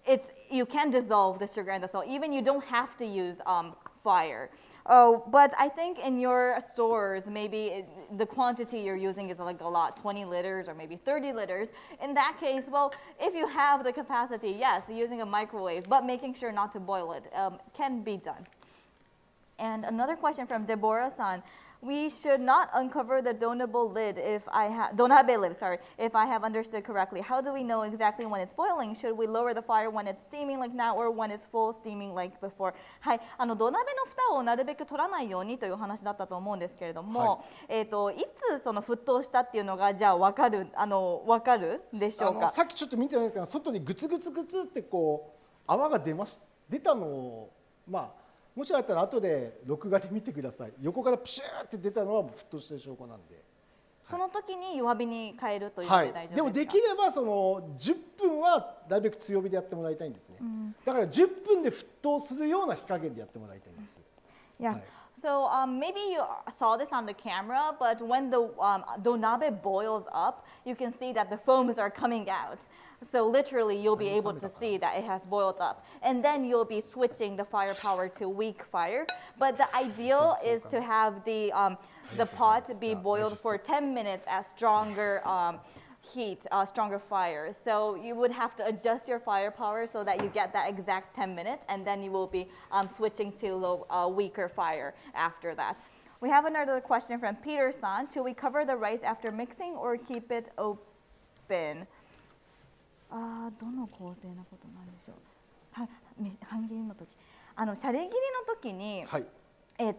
if you can dissolve the sugar and the salt, even you don't have to use fire. Oh, but I think in your stores, maybe the quantity you're using is like a lot, 20 liters or maybe 30 liters. In that case, well, if you have the capacity, yes, using a microwave, but making sure not to boil it can be done. And another question from Deborah-san. We should not uncover the donabe lid if I have understood correctly. How do we know exactly when it's boiling? Should we lower the fire when it's steaming like now or when it's full steaming like before? はい、土鍋の蓋をなるべく取らないようにという話だったと思うんですけれども、はい、いつその沸騰したっていうのがじゃあわかるでしょうか？さっきちょっと見てないけど、外にグツグツグツってこう泡が出たのをもしあったら後で録画で見てください。横からプシューって出たのは沸騰している証拠なんで、その時に弱火に変えるというので大丈夫ですか？でもできればその10分はなるべく強火でやってもらいたいんですね。だから10分で沸騰するような火加減でやってもらいたいんです。Yes. So maybe you saw this on the camera, but when the donabe boils up, you can see that the foams are coming out. So literally, you'll be able to see that it has boiled up. And then you'll be switching the firepower to weak fire. But the ideal is to have the pot be boiled for 10 minutes at stronger heat, stronger fire. So you would have to adjust your firepower so that you get that exact 10 minutes. And then you will be switching to weaker fire after that. We have another question from Peter-san. Should we cover the rice after mixing or keep it open? どの工程のことなんでしょう。半切りの時、シャレ切りの時に、はい、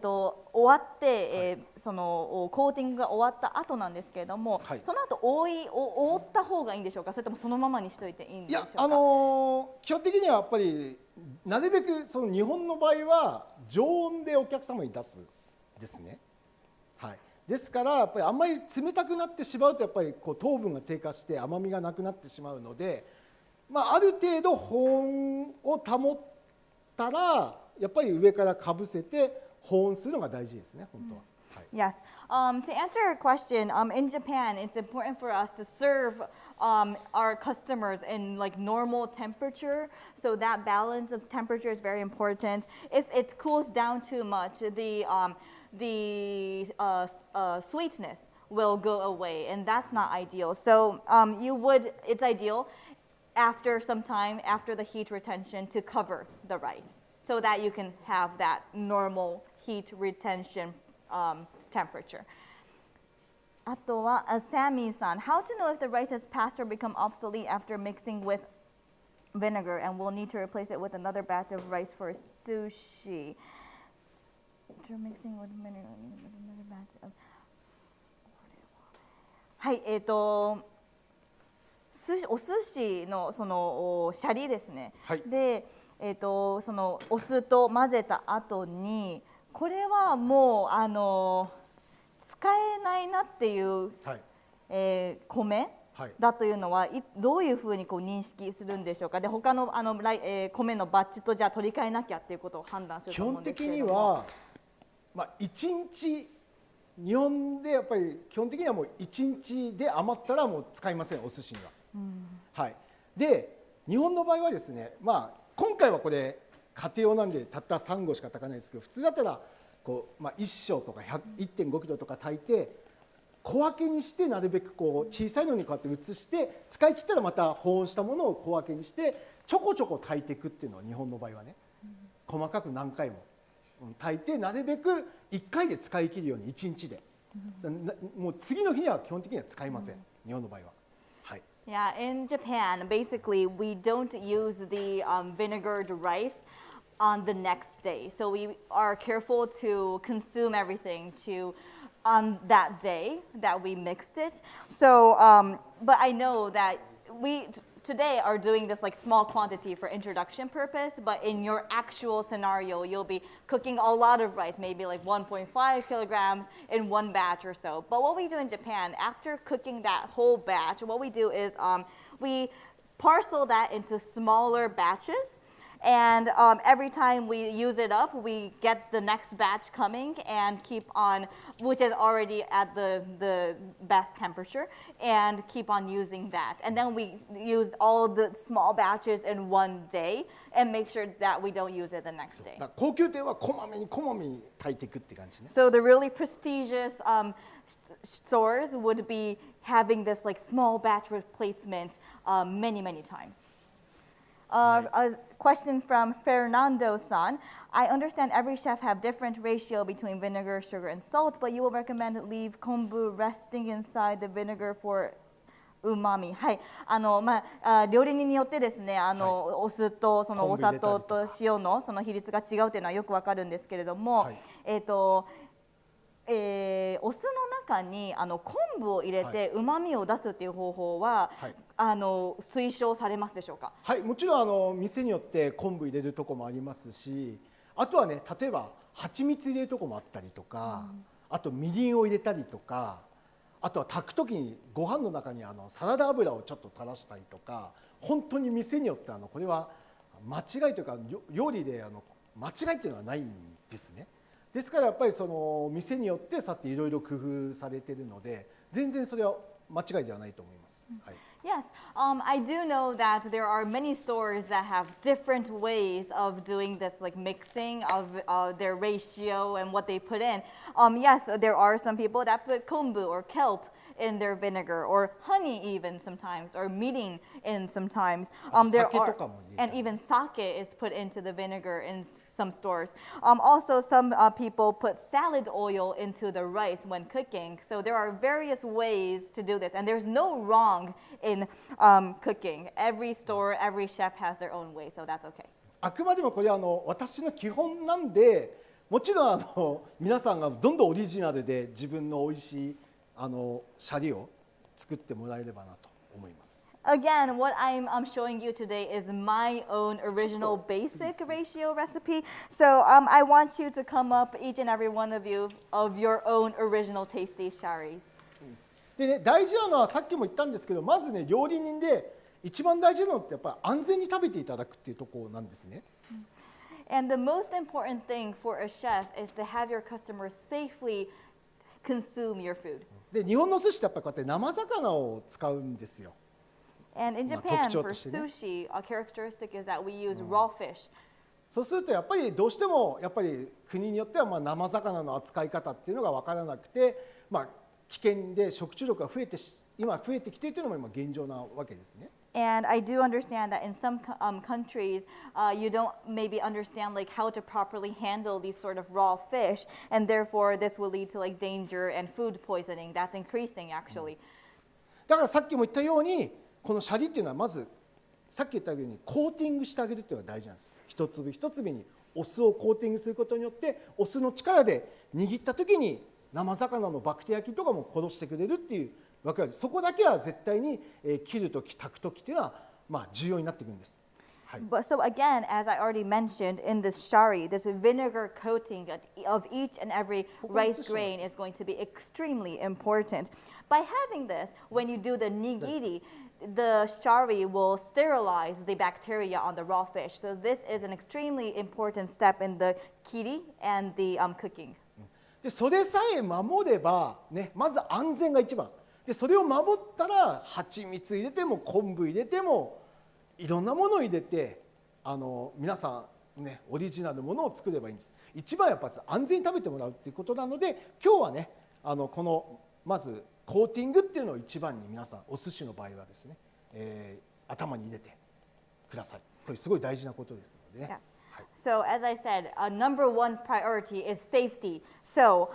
終わって、そのコーティングが終わった後なんですけれども、はい、その後覆った方がいいんでしょうか、それともそのままにしておいていいんでしょうか？いや、基本的にはやっぱりなるべくその日本の場合は常温でお客様に出すですね。はい。ですからやっぱりあんまり冷たくなってしまうとやっぱりこう糖分が低下して甘みがなくなってしまうので、ある程度保温を保ったらやっぱり上からかぶせて保温するのが大事ですね、本当は。Yes. To answer your question, in Japan, it's important for us to serve our customers in like normal temperature. So that balance of temperature is very important. If it cools down too much, the sweetness will go away, and that's not ideal. So it's ideal after some time, after the heat retention, to cover the rice so that you can have that normal heat retention temperature. あとは、Sammy-san, how to know if the rice has passed or become obsolete after mixing with vinegar, and we'll need to replace it with another batch of rice for sushi. After mixing with vinegar, another batch of. はい、お寿司のそのシャリですね。はい、で、そのお酢と混ぜた後に、これはもう使えないなっていう、はい、米だというのはどういうふうにこう認識するんでしょうか。で、他の米のバッジとじゃあ取り替えなきゃっていうことを判断すると思うんですけれども。基本的には、まあ1日日本でやっぱり基本的にはもう1日で余ったらもう使いません、お寿司には。はい、で日本の場合はですね、まあ、今回はこれ家庭用なんでたった3合しか炊かないですけど、普通だったらこう、まあ、1升とか 1.5 キロとか炊いて小分けにして、なるべくこう小さいのにこうやって移して使い切ったらまた保温したものを小分けにしてちょこちょこ炊いていくっていうのは日本の場合はね、細かく何回も炊いてなるべく1回で使い切るように1日で、もう次の日には基本的には使いません、日本の場合は。はい。Yeah, in Japan, basically, we don't use the vinegared rice on the next day. So we are careful to consume everything on that day that we mixed it. So, but I know that we today are doing this like small quantity for introduction purpose, but in your actual scenario, you'll be cooking a lot of rice, maybe like 1.5 kilograms in one batch or so. But what we do in Japan, after cooking that whole batch, what we do is we parcel that into smaller batches. And every time we use it up, we get the next batch coming and keep on, which is already at the best temperature, and keep on using that. And then we use all the small batches in one day and make sure that we don't use it the next day. 高級店はこまめに炊いていくって感じね。So the really prestigious stores would be having this like small batch replacement many times. A question from Fernando-san. I understand every chef have different ratio between vinegar, sugar, and salt, but you will recommend leave kombu resting inside the vinegar for umami. はい、料理人によってですね、お酢とそのお砂糖と塩のその比率が違うというのはよくわかるんですけれども、お酢の中に昆布を入れて旨味を出すっていう方法は、推奨されますでしょうか。はい、もちろん店によって昆布入れるとこもありますし、あとはね、例えば蜂蜜入れるとこもあったりとか、あとみりんを入れたりとか、あとは炊く時にご飯の中にサラダ油をちょっと垂らしたりとか、本当に店によってこれは間違いというか料理で間違いっていうのはないんですね。ですからやっぱりその店によってさっていろいろ工夫されているので、全然それは間違いではないと思います。はい。Yes, I do know that there are many stores that have different ways of doing this, like mixing of their ratio and what they put in. Yes, there are some people that put kombu or kelp in their vinegar, or honey even sometimes, or mirin in sometimes. There are, and even sake is put into the vinegar in some stores. Also, some people put salad oil into the rice when cooking. So there are various ways to do this, and there's no wrong in cooking. Every store, every chef has their own way, so that's okay. あくまでもこれは私の基本なんで、もちろん皆さんがどんどんオリジナルで自分の美味しいシャリを作ってもらえればなと思います。Again, what I'm showing you today is my own original basic ratio recipe. So I want you to come up, each and every one of you, of your own original tasty sharis. でね、大事なのはさっきも言ったんですけど、まずね、料理人で一番大事なのってやっぱり安全に食べていただくっていうところなんですね。And the most important thing for a chef is to have your customers safely consume your food. で、日本の寿司ってやっぱりこうやって生魚を使うんですよ。And in Japan, for sushi, a characteristic is that we use raw fish. そうするとやっぱりどうしてもやっぱり国によっては生魚の扱い方っていうのが分からなくて、危険で食中毒が今増えてきているというのも今現状なわけですね。And I do understand that in some countries, you don't maybe understand like how to properly handle these sort of raw fish, and therefore this will lead to like danger and food poisoning. That's increasing actually. だからさっきも言ったように、このシャリっていうのはまずさっき言ったようにコーティングしてあげるっていうのが大事なんです。一粒一粒にお酢をコーティングすることによってお酢の力で握った時に生魚のバクテリア菌とかも殺してくれるっていうわけで、そこだけは絶対に切る時炊く時っていうのは重要になってくるんです。But so again, as I already mentioned, in this shari, this vinegar coating of each and every rice grain is going to be extremely important. By having this, when you do the nigiri, the shari will sterilize the bacteria on the raw fish. So this is an extremely important step in the kiri and the cooking. でそれさえ守れば、ね、まず安全が一番で、それを守ったら蜂蜜入れても昆布入れてもいろんなものを入れて皆さん、ね、オリジナルのものを作ればいいんです。一番やっぱり安全に食べてもらうっていうことなので、今日はねこのまずコーティングっていうのを一番に皆さんお寿司の場合はですね、頭に入れてください。これすごい大事なことですのでね。So as I said, number one priority is safety. So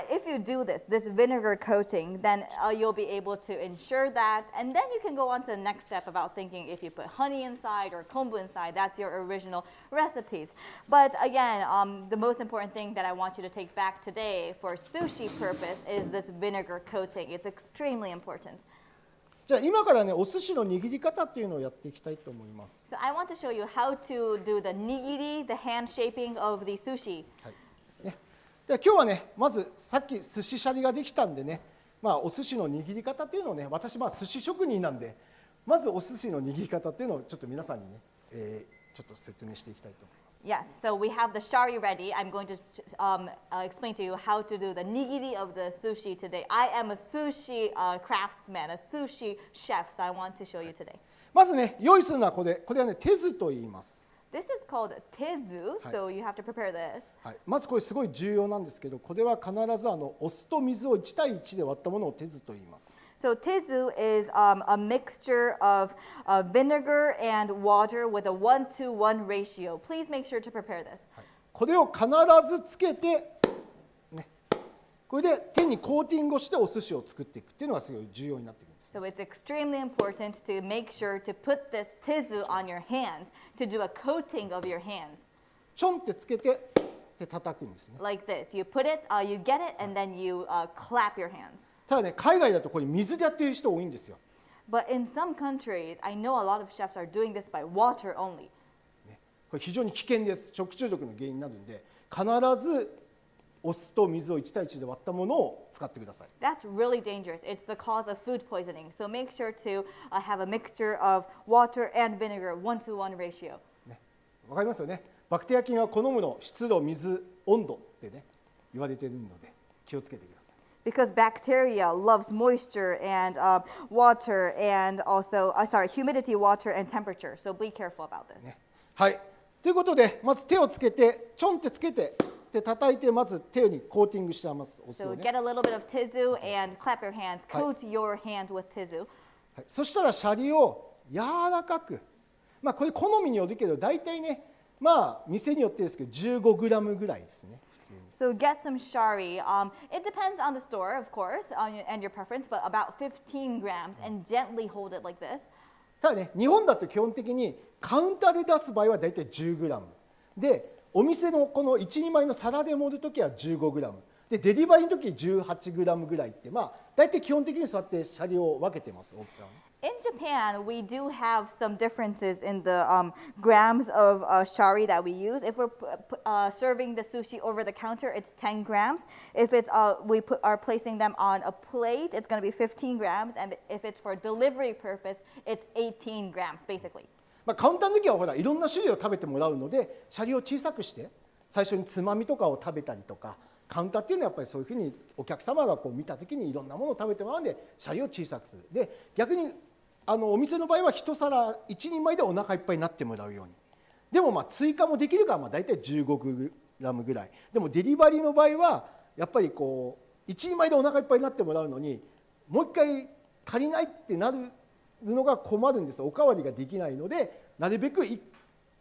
if you do this vinegar coating, then you'll be able to ensure that. And then you can go on to the next step about thinking if you put honey inside or kombu inside, that's your original recipes. But again, the most important thing that I want you to take back today for sushi purpose is this vinegar coating. It's extremely important. じゃあ今からねお寿司の握り方っていうのをやっていきたいと思います。So I want to show you how to do the nigiri, the hand shaping of the sushi. はいね、で今日はねまずさっき寿司シャリができたんでね、お寿司の握り方っていうのをね、私寿司職人なんでまずお寿司の握り方っていうのをちょっと皆さんにね、ちょっと説明していきたいと思います。Yes, so we have the shari ready. I'm going to explain to you how to do the nigiri of the sushi today. I am a sushi craftsman, a sushi chef, so I want to show you today. まずね、用意するのはこれはね、手酢と言います。This is called tezu, so you have to prepare this. はい、まずこれすごい重要なんですけど、これは必ずお酢と水を1対1で割ったものを手酢と言います。So tezu is a mixture of vinegar and water with a 1-to-1 ratio. Please make sure to prepare this. これを必ずつけて、ね、これで手にコーティングをしてお寿司を作っていくっていうのがすごい重要になってくるんです。So it's extremely important to make sure to put this tezu on your hands, to do a coating of your hands. ちょんってつけてで叩くんですね。Like this. You put it, you get it, and then you clap your hands. ただね、海外だとこれ水でやってる人多いんですよ。But in some countries, I know a lot of chefs are doing this by water only. ね、これ非常に危険です。食中毒の原因になるので、必ずお酢と水を1対1で割ったものを使ってください。That's really dangerous. It's the cause of food poisoning. So make sure to have a mixture of water and vinegar, 1-to-1 ratio. ね、わかりますよね。バクテリア菌は好むの湿度、水、温度ってね言われているので気をつけてください。Because bacteria loves moisture and water and also, humidity, water, and temperature. So be careful about this. ね、はい。ということで、まず手をつけて、ちょんってつけて、で叩いて、まず手にコーティングしてます。お酢 So をね。get a little bit of tezu and clap your hands. Coat your hands with tezu. はい、そしたらシャリを柔らかく、これ好みによるけど、大体ね、店によってですけど、15グラムぐらいですね。So get some shari. It depends on the store, of course, and your preference, but about 15 grams, and gently hold it like this. ただね、日本だと基本的にカウンターで出す場合は大体10グラムで、お店のこの1、2枚の皿で盛るときは15グラムで、デリバリーのとき18グラムぐらいって、大体基本的にそうやってシャリを分けてます、大きさをね。In Japan, we do have some differences in the grams of shari that we use. If we're serving the sushi over the counter, it's 10 grams. If it's are placing them on a plate, it's going to be 15 grams. And if it's for delivery purpose, it's 18 grams, basically. カウンターの時はほらいろんな種類を食べてもらうので、シャリを小さくして最初につまみとかを食べたりとか、カウンターっていうのはやっぱりそういうふうにお客様が見た時にいろんなものを食べてもらうので、シャリを小さくする。で、逆にお店の場合は一皿1人前でお腹いっぱいになってもらうように。でも追加もできるから大体15グラムぐらい。でもデリバリーの場合はやっぱり1人前でお腹いっぱいになってもらうのにもう一回足りないってなるのが困るんです。おかわりができないので、なるべく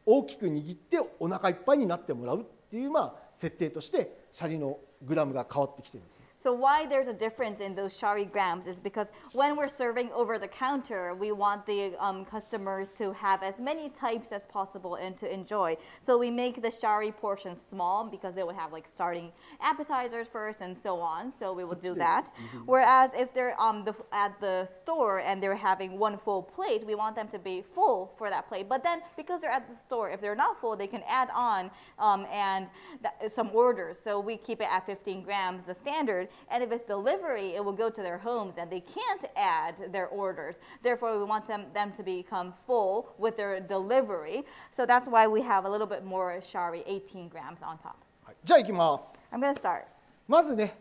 大きく握ってお腹いっぱいになってもらうっていう設定としてシャリのグラムが変わってきてるんですよ。So why there's a difference in those shari grams is because when we're serving over the counter, we want the customers to have as many types as possible and to enjoy. So we make the shari portions small because they would have like starting appetizers first and so on. So we will do that. Whereas if they're at the store and they're having one full plate, we want them to be full for that plate. But then because they're at the store, if they're not full, they can add on some orders. So we keep it at 15 grams, the standard. And if it's delivery, it will go to their homes and they can't add their orders. Therefore, we want them to become full with their delivery. So that's why we have a little bit more shari, 18 grams on top. はい、じゃあいきます。 I'm going to start. まずね、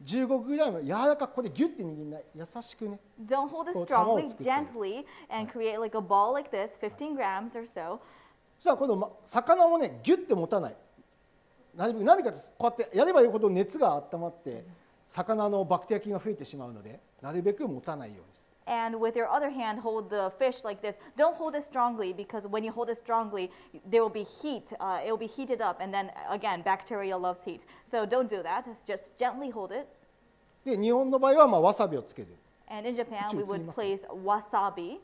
15グラム柔らかくこれギュッて握んない、優しくね。 Don't hold it strongly, gently, and create like a ball like this, 15 grams or so. そしたらこの魚もね、ギュッて持たない。何かこうやってやればいいほど熱が温まって魚のバクテリア菌が増えてしまうので、なるべく持たないようにする。 And with your other hand, hold the fish like this. Don't hold it strongly because when you hold it strongly, there will be heat. It will be heated up, and then again, bacteria loves heat. So don't do that. Just gently hold it. で、日本の場合はわさびをつける。 And in Japan, we would place wasabi.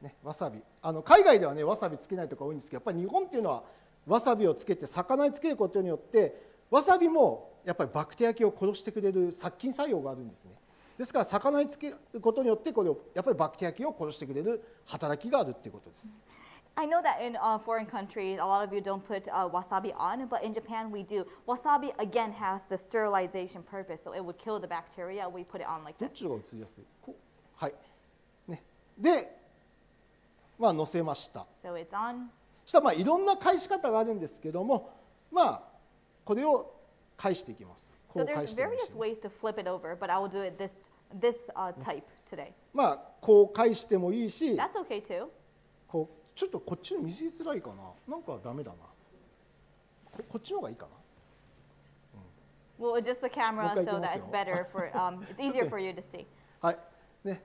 ね、わさび。海外ではね、わさびつけないとか多いんですけど、やっぱり日本っていうのはわさびをつけて魚につけることによって、わさびもやっぱりバクテリア菌を殺してくれる殺菌作用があるんですね。ですから魚につけることによってこれをやっぱりバクテリア菌を殺してくれる働きがあるっていうことです。 I know that in foreign countries, a lot of you don't put wasabi on, but in Japan we do. Wasabi again has the sterilization purpose, so it would kill the bacteria. We put it on like どっ this. ちが映りやすい？はい。ね。で、乗せました。 So it's on. そしたらいろんな返し方があるんですけども、これを返していきます。こ So う返 there's していきま various す。 ways to flip it over, but I will do it this type today. こう返してもいいし、 That's okay too. ちょっとこっちの見せづらいかな。なんかダメだな。こっちの方がいいかな。We'll adjust the camera もう一回 so いきま that す it's よ。better for it's easier for you to see. はい。ね。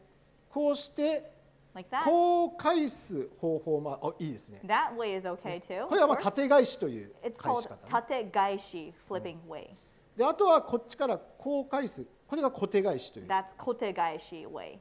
こうして Like that. こう返す方法いいですね。 That way is okay too. これは of course. 縦返しという It's 返 called し方、ね。 tategaishi, flipping way. であとはこっちからこう返す。これが小手返しという。That's kotegaishi way.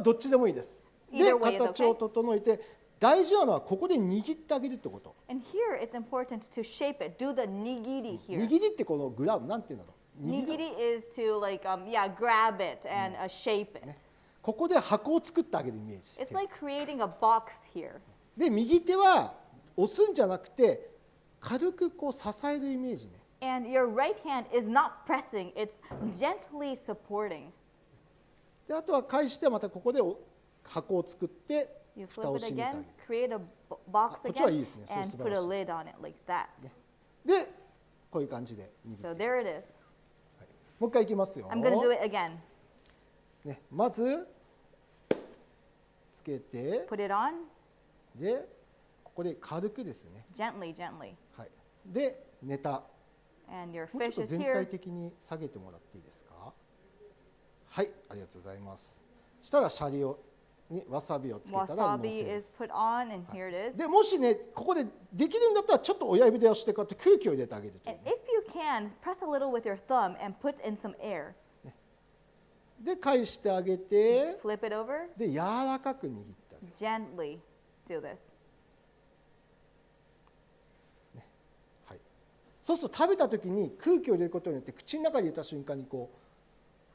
どっちでもいいです。で Either way is 形を okay. 整えて大事なのはここで握ってあげるってこと。 And here it's important to shape it. Do the nigiri 握 here. りってこのグラムなんていうの？握り Nigiri is to like grab it and shape it. ここで箱を作ってあげるイメージ。 It's like creating a box here. で右手は押すんじゃなくて軽くこう支えるイメージね。 And your right hand is not pressing, it's gently supporting. であとは返してまたここで箱を作って You 蓋を flip it 閉めてあげ again, る。 create a box こっちはいい again, ですね。それ and 素晴 put ら a しい。 lid on it like that. でこういう感じで握って So いき there ま it す。 is. もう一回いきますよ。 I'm going to do it again. ね、まずつけて Put it on でここで軽くですね。 gently, gently. はい。でネタ。 And your もうちょっ fish と is 全 here. 体的に下げてもらっていいですか。はい、ありがとうございます。そしたらシャリにわさびをつけたら乗せ Wasabi る。 is put on, and here it is. でもしねここでできるんだったらちょっと親指で押してこうやって空気を入れてあげるという And if you can, press a little with your thumb and put in some air. で返してあげて Flip it over, で柔らかく握ってあげる。 gently do this. はい。そうすると食べた時に空気を入れることによって口の中に入れた瞬間にこう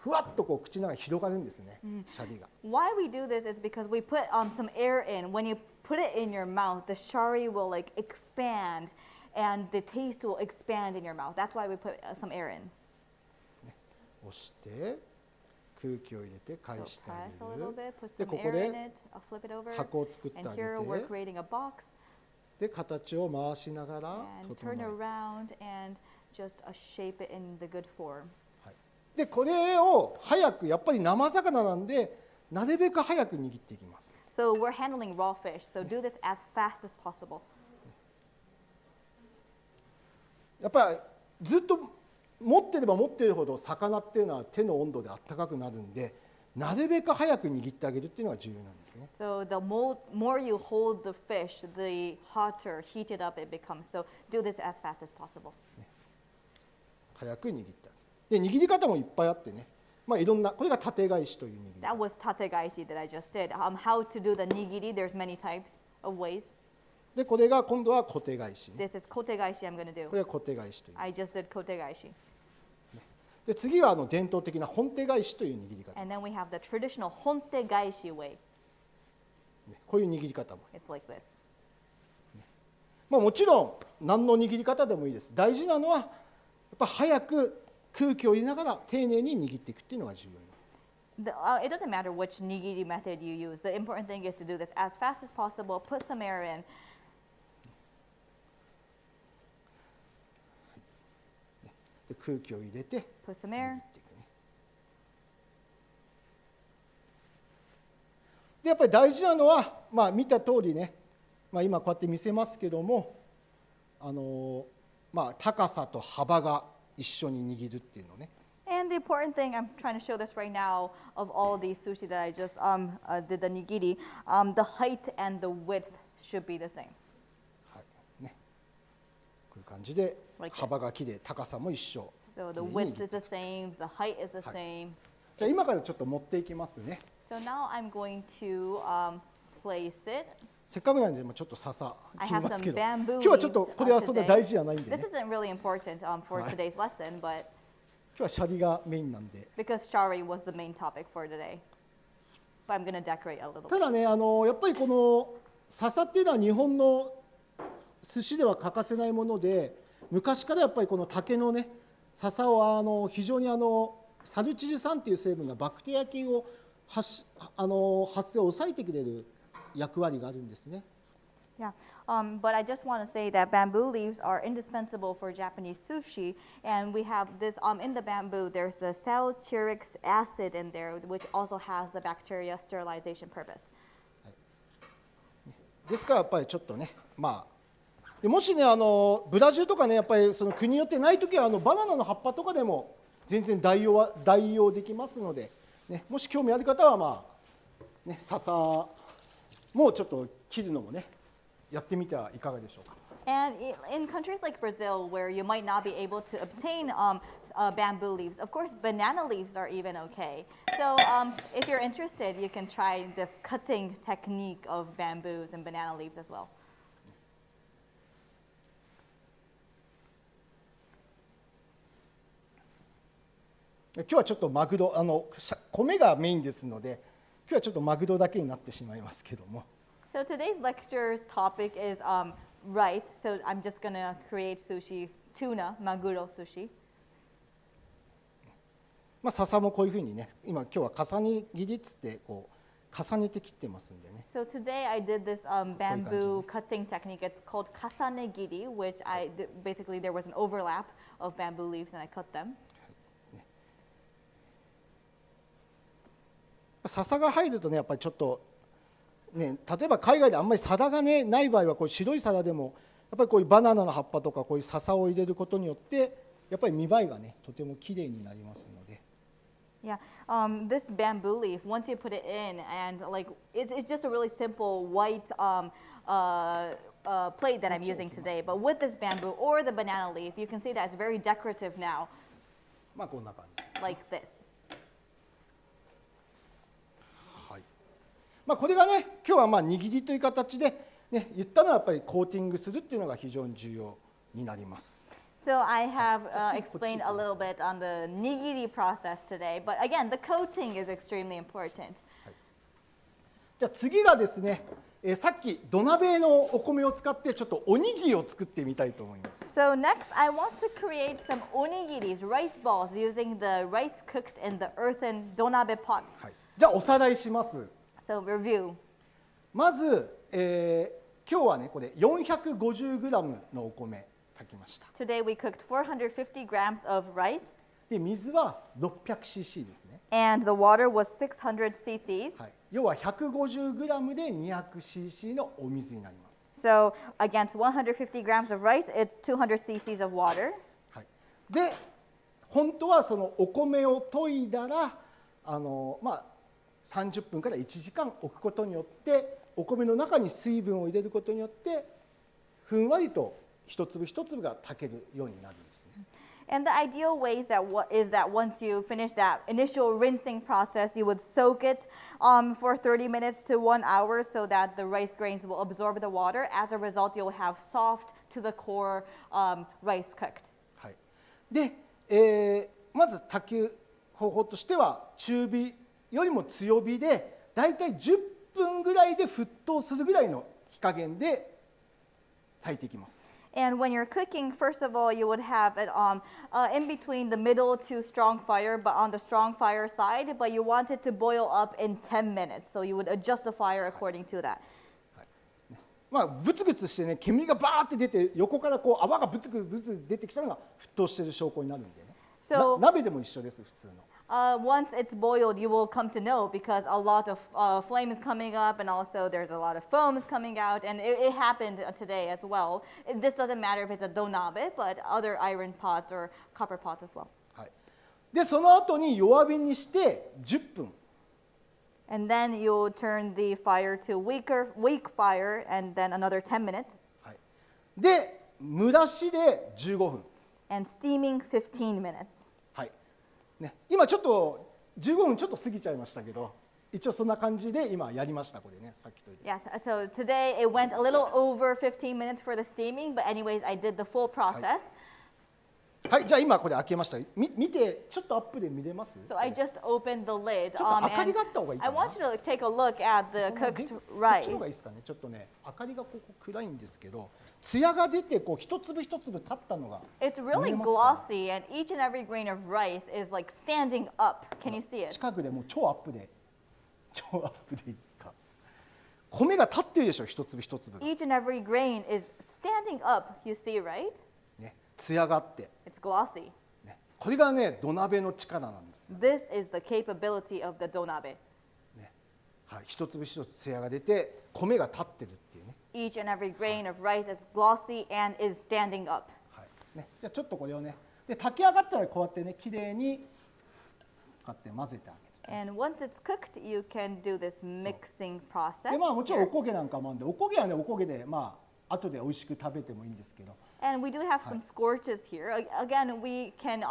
ふわっとこう口の中に広がるんですね、シャリが。 Why we do this is because we put some air in. When you put it in your mouth, the shari will like expand and the taste will expand in your mouth. That's why we put some air in. 押して空気を入れて返 So してあ press a げ little る。 bit, put で some ここ air で in it, flip it over. 箱を作ってあ And げ here we're て creating a box で形を回しながら and 整 turn える。 around and just shape it in the good form. でこれを早くやっぱり生魚なんでなるべく早く握っていきます。 So we're handling raw fish, so do this as fast as possible. やっぱりずっと持ってれば持ってるほど魚っていうのは手の温度であったかくなるんでなるべく早く握ってあげるっていうのが重要なんですね。 So the more you hold the fish, the hotter, heated up it becomes. So do this as fast as possible. 早く握った。で握り方もいっぱいあってね、いろんな、これが縦返しという握り方。That was tategaishi that I just did. How to do the nigiri, there's many types of ways. でこれが今度は小手返し、ね。This is kotegaishi I'm going to do. これは小手返しという。I just did kotegaishi. で次は伝統的な本手返しという握り方。And then we have the traditional hontegaishi way. こういう握り方も。It's like this. もちろん何の握り方でもいいです。大事なのはやっぱ早く空気を入れながら丁寧に握っていくっていうのが重要になる。It doesn't matter which nigiri method you use. The important thing is to do this as fast as possible. Put some air in. で空気を入れて Put some 握 air. っていくね。でやっぱり大事なのは、見た通りね、今こうやって見せますけども、高さと幅が一緒に握るっていうのね。And the important thing, I'm trying to show this right now of all these sushi that I just did the nigiri, the height and the width should be the same. はいね、こういう感じで Like this. 幅がきれい、高さも一緒。 So the きれいに width 握 is って the same, the height is the same. じゃあ今からちょっと持っていきますね。 So now I'm going to place it. せっかくなんでちょっと笹 I 切り have ます some けど、 bamboo 今日はちょっと leaves これはそんな today. 大事じゃないんで This ね。 isn't really important for Right. today's lesson, but 今日はシャリがメインなんで。 because shari was the main topic for today. But I'm going to decorate a little た bit. だね、やっぱりこの笹っていうのは日本の寿司では欠かせないもので、昔からやっぱりこの竹のね笹を非常にサルチル酸っていう成分がバクテリア菌を発生を抑えてくれる役割があるんですね。Yeah, but I just want to say that bamboo leaves are indispensable for Japanese sushi, and we have this in the bamboo. There's the salturic acid in there, which also has the bacteria sterilization purpose. ですからやっぱりちょっとね、でもしねブラジルとかねやっぱりその国によってないときはバナナの葉っぱとかでも全然代用できますので、ね、もし興味ある方は笹もちょっと切るのもねやってみてはいかがでしょうか。 And in countries like Brazil, where you might not be able to obtain bamboo leaves, of course, banana leaves are even okay. So if you're interested, you can try this cutting technique of bamboos and banana leaves as well. 今日はちょっとマグロ米がメインですので、今日はちょっとマグロだけになってしまいますけども。 So today's lecture's topic is rice. So I'm just gonna create sushi, tuna, maguro sushi. 笹もこういうふうにね、今日は重ね切りっつってこう重ねて切ってますんでね。 So today I did this bamboo cutting technique. It's called kasanegiri, which basically there was an overlap of bamboo leaves and I cut them. 笹が入るとねやっぱりちょっとね、例えば海外であんまり皿がねない場合はこう白い皿でもやっぱりこういうバナナの葉っぱとかこういう笹を入れることによってやっぱり見栄えがねとてもきれいになりますので。 Yeah, this bamboo leaf, once you put it in, and like it's just a really simple white plate that I'm using today. But with this bamboo or the banana leaf, you can see that it's very decorative now, こんな感じ。 like this. はい。これがね今日は握りという形でね言ったのはやっぱりコーティングするっていうのが非常に重要になります。 So I have explained a little bit on the nigiri process today, but again, the coating is extremely important. じゃあ次がですね、さっき土鍋のお米を使ってちょっとおにぎりを作ってみたいと思います。 So next, I want to create some onigiris, rice balls, using the rice cooked in the earthen donabe pot. はい。じゃあおさらいします。 So review. まず、今日はねこれ 450g のお米炊きました。 Today we cooked 450 grams of rice, で水は 600cc ですね。 and the water was 600 cc's. はい。要は 150g で 200cc のお水になります。 So against 150 grams of rice, it's 200 cc's of water. はい。で本当はそのお米を研いだら30分から1時間置くことによってお米の中に水分を入れることによってふんわりと一粒一粒が炊けるようになるんですね。And the ideal way is that once you finish that initial rinsing process, you would soak it for 30 minutes to 1 hour so that the rice grains will absorb the water. As a result, you'll have soft to the core rice cooked. はい、で、まず炊く方法としては中火よりも強火でだいたい10分ぐらいで沸騰するぐらいの火加減で炊いていきます。And when you're cooking, first of all, you would have it in between the middle to strong fire, but on the strong fire side, but you want it to boil up in 10 minutes. So you would adjust the fire according to that. まあ、ブツブツしてね、煙がバーって出て、横からこう泡がブツブツ出てきたのが沸騰している証拠になるんでね。鍋でも一緒です、普通の。Once it's boiled, you will come to know because a lot of flame is coming up and also there's a lot of foam is coming out. And it happened today as well. This doesn't matter if it's a donabe, but other iron pots or copper pots as well. はい、で、その後に弱火にして10分。And then you'll turn the fire to weak fire and then another 10 minutes. はい、で、蒸らしで15分。And steaming 15 minutes. はいね、今ちょっと15分ちょっと過ぎちゃいましたけど、一応そんな感じで今やりましたこれね、さっきと言って。Yes, so today it went a little over 15 minutes for the steaming, but anyways, I did the full process. はい、じゃあ今これ開けました。見てちょっとアップで見れます？ So I just opened the lid. ちょっと明かりがあった方がいいか I な。 want you to take a look at the cooked こっちの rice. 方がいいですかね。ちょっとね、明かりがここ暗いんですけど、艶が出てこう一粒一粒立ったのが。It's really glossy, and each and every grain of rice is like standing up. Can you see it? 近くでもう超アップでいいですか。米が立ってるでしょ、一粒一粒。Each and every grain is standing up. You see, right? ね、艶があって。It's glossy. これがね、土鍋の力なんですよ。This is the capability of the donabe. ね、はい、一粒一粒艶が出て、米が立ってるっていうね。Each and every grain of rice is glossy and is standing up. はいね、じゃあちょっとこれをね、で炊き上がったらこうやってね、きれいにこうやって混ぜてあげる。And once it's cooked, you can do this mixing process. でまあもちろんおこげなんかもあるんで、おこげはねおこげでまあ後で美味しく食べてもいいんですけど。And we do have some scorches here. Again, we can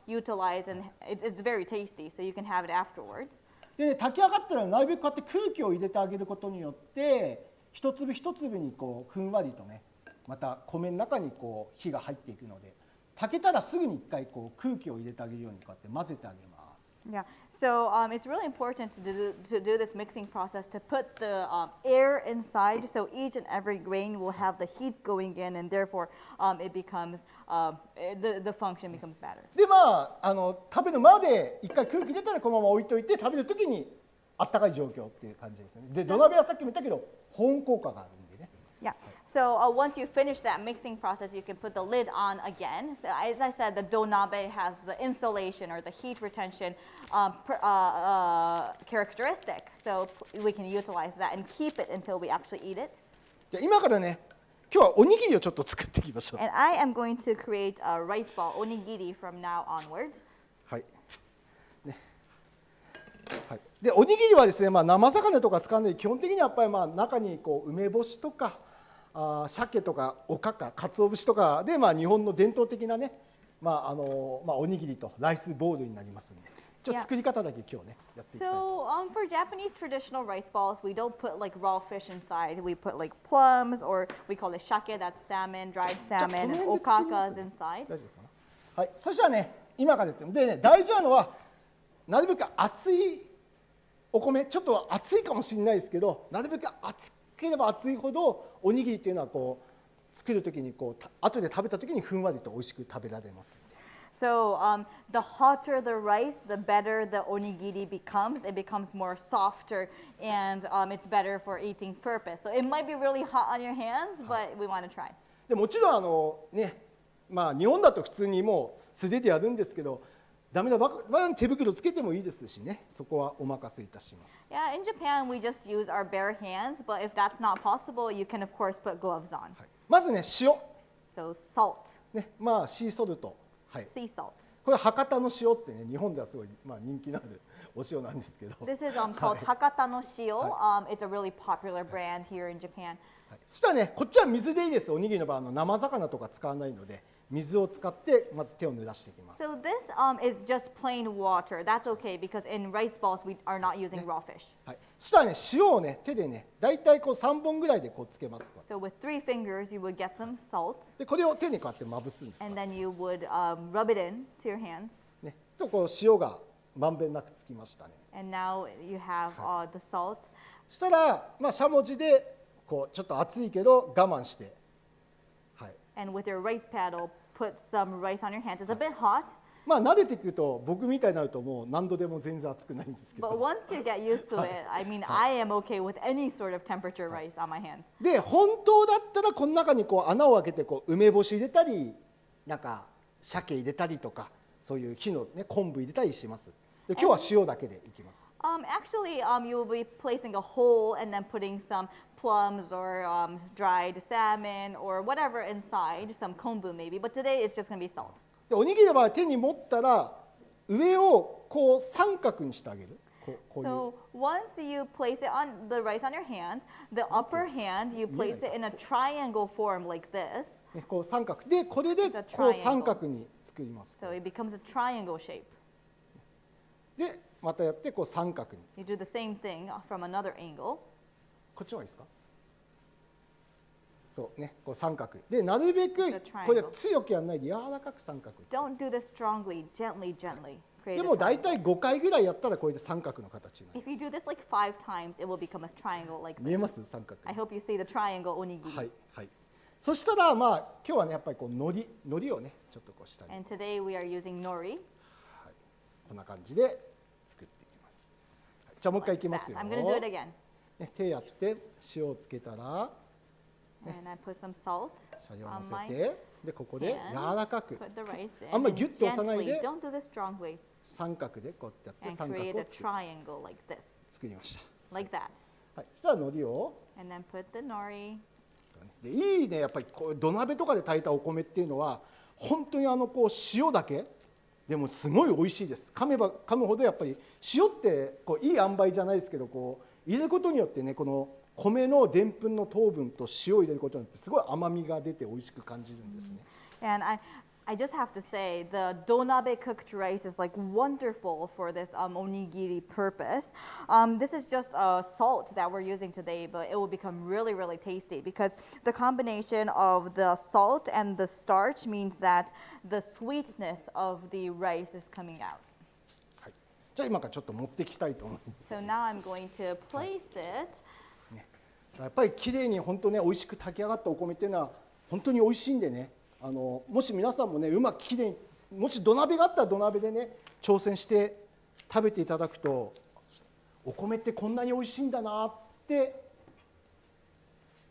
utilize, and it's very tasty, so you can have it afterwards. でね、炊き上がったらなるべくこうやって空気を入れてあげることによって一粒一粒にこうふんわりとねまた米の中にこう火が入っていくので炊けたらすぐに一回こう空気を入れてあげるようにこうやって混ぜてあげます。Yeah, so it's really important to do this mixing process to put the air inside, so each and every grain will have the heat going in, and therefore it becomes the function becomes better. でまあ食べるまで一回空気出たらこのまま置いといて食べるときにあったかい状況っていう感じですね。で土鍋はさっきも言ったけど保温効果があるんでね。Yeah. So once you finish that mixing process, you can put the lid on again. So as I said, the donabe has the insulation or the heat retention characteristic. So we can utilize that and keep it until we actually eat it. 今からね、今日はおにぎりをちょっと作っていきましょう。 And I am going to create a rice ball onigiri from now onwards. はい。ね。はい。でおにぎりはですね、まあ生魚とか使わないで基本的にはやっぱりまあ中にこう梅干しとか鮭とかおかか、鰹節とかでまあ日本の伝統的なね、まあおにぎりとライスボールになりますんで、ちょっと作り方だけ今日ねやっていきたいと思います。 So for Japanese traditional rice balls, we don't put like raw fish inside. We put like plums, or we call it shake, that's salmon, dried salmon, and okakas inside. 大丈夫かな。はい。そしたらね、今から言ってでね、大事なのはなるべく熱いお米、ちょっと熱いかもしれないですけど、なるべく熱ければ熱いほどおにぎりっていうのはこう作るときにこう後で食べたときにふんわりと美味しく食べられます。So the hotter the rice, the better the onigiri becomes. It becomes more softer, and it's better for eating purpose. So it might be really hot on your hands, but we want to try. でもちろんね、まあ日本だと普通にもう素手でやるんですけど、ダメな場合は手袋つけてもいいですしね、そこはお任せいたします。Yeah, in Japan we just use our bare hands, but if that's not possible, you can of course put gloves on. はい、まずね、塩。So salt. ね、まあシーソルト。はい。Sea salt. これ博多の塩ってね、日本ではすごいまあ人気のあるお塩なんですけど。This is called Hakata no Shio. It's a really popular brand here in Japan. はい、そしたらね、こっちは水でいいです。おにぎりの場合生魚とか使わないので、水を使ってまず手を濡らしていきます。 So this is just plain water. That's okay because in rice balls we are not using raw fish. はい、そしたらね、塩をね、手でね、だいたいこう3本ぐらいでこうつけます。 So with 3 fingers you would get some salt でこれを手にこうやってまぶすんです。 and then you would rub it in to your hands. ね、とこう塩がまんべんなくつきましたね。 And now you have the salt. そしたら、まあ、しゃもじでこうちょっと熱いけど我慢して、はい、 And with your rice paddle, put some rice on your hands. It's a bit hot, まあ慣れてくると僕みたいになるともう何度でも全然熱くないんですけ but ど、 once you get used to it, I mean, I am okay with any sort of temperature rice on my hands. で本当だったらこの中にこう穴を開けてこう梅干し入れたり、なんか鮭入れたりとか、そういう木の、ね、昆布入れたりします。で今日は塩だけでいきます。 Actually, you will be placing a hole and then putting some plums or dried salmon or whatever inside, some kombu maybe, but today it's just going to be salt. でおにぎりの場合手に持ったら上をこう三角にしてあげる。こういう。 So once you place it on the rice on your hand, the upper hand, you place it in a triangle form like this. ね、こう三角でこれでこう三角に作ります。 So it becomes a triangle shape. でまたやってこう三角に。 You do the same thing from another angle. こっちの方がいいですか？そうね、こう三角でなるべく The triangle. これ強くやらないで柔らかく三角に。 Don't do this strongly, gently, gently. Create で a も大 triangle. 体5回ぐらいやったらこれで三角の形になり If ま you す。 do this like 5 times, it will become a triangle like 見え this. ます三角。 I hope you see the triangle onigiri. はいはい。そしたらまあ今日はねやっぱりこう海苔をねちょっとこう下に、はい、 And today we are using nori. こんな感じで作っていきます。はい、じゃあもう一回い Like きますよ。 I'm going to do it again. ね、手やって塩をつけたら And I put some salt シャリを on 乗 my せて、でここで hands. 柔らかく Put the rice in. あんまり and ギュッと押さない gently. で Don't do this strongly. 三角でこうやってやって And 三角 create を a 作 triangle like this. りました。 Like that. はい、そしたら海苔を And then put the nori. でいいね、やっぱりこう土鍋とかで炊いたお米っていうのは本当にこう塩だけでもすごい美味しいです。噛めば噛むほどやっぱり塩ってこういい塩梅じゃないですけど、こう入れることによってね、この米のでんぷんの糖分と塩を入れることによってすごい甘みが出て美味しく感じるんですね。And I just have to say, the donabe cooked rice is like wonderful for this onigiri purpose. This is just salt that we're using today, but it will become really, really tasty because the combination of the salt and the starch means that the sweetness of the rice is coming out. はい、じゃあ今からちょっと持ってきたいと思います。 So now I'm going to place it. ね、やっぱり綺麗に本当ね美味しく炊き上がったお米っていうのは本当に美味しいんでね、もし皆さんもねうまくきれいに、もし土鍋があったら土鍋でね挑戦して食べていただくと、お米ってこんなに美味しいんだなって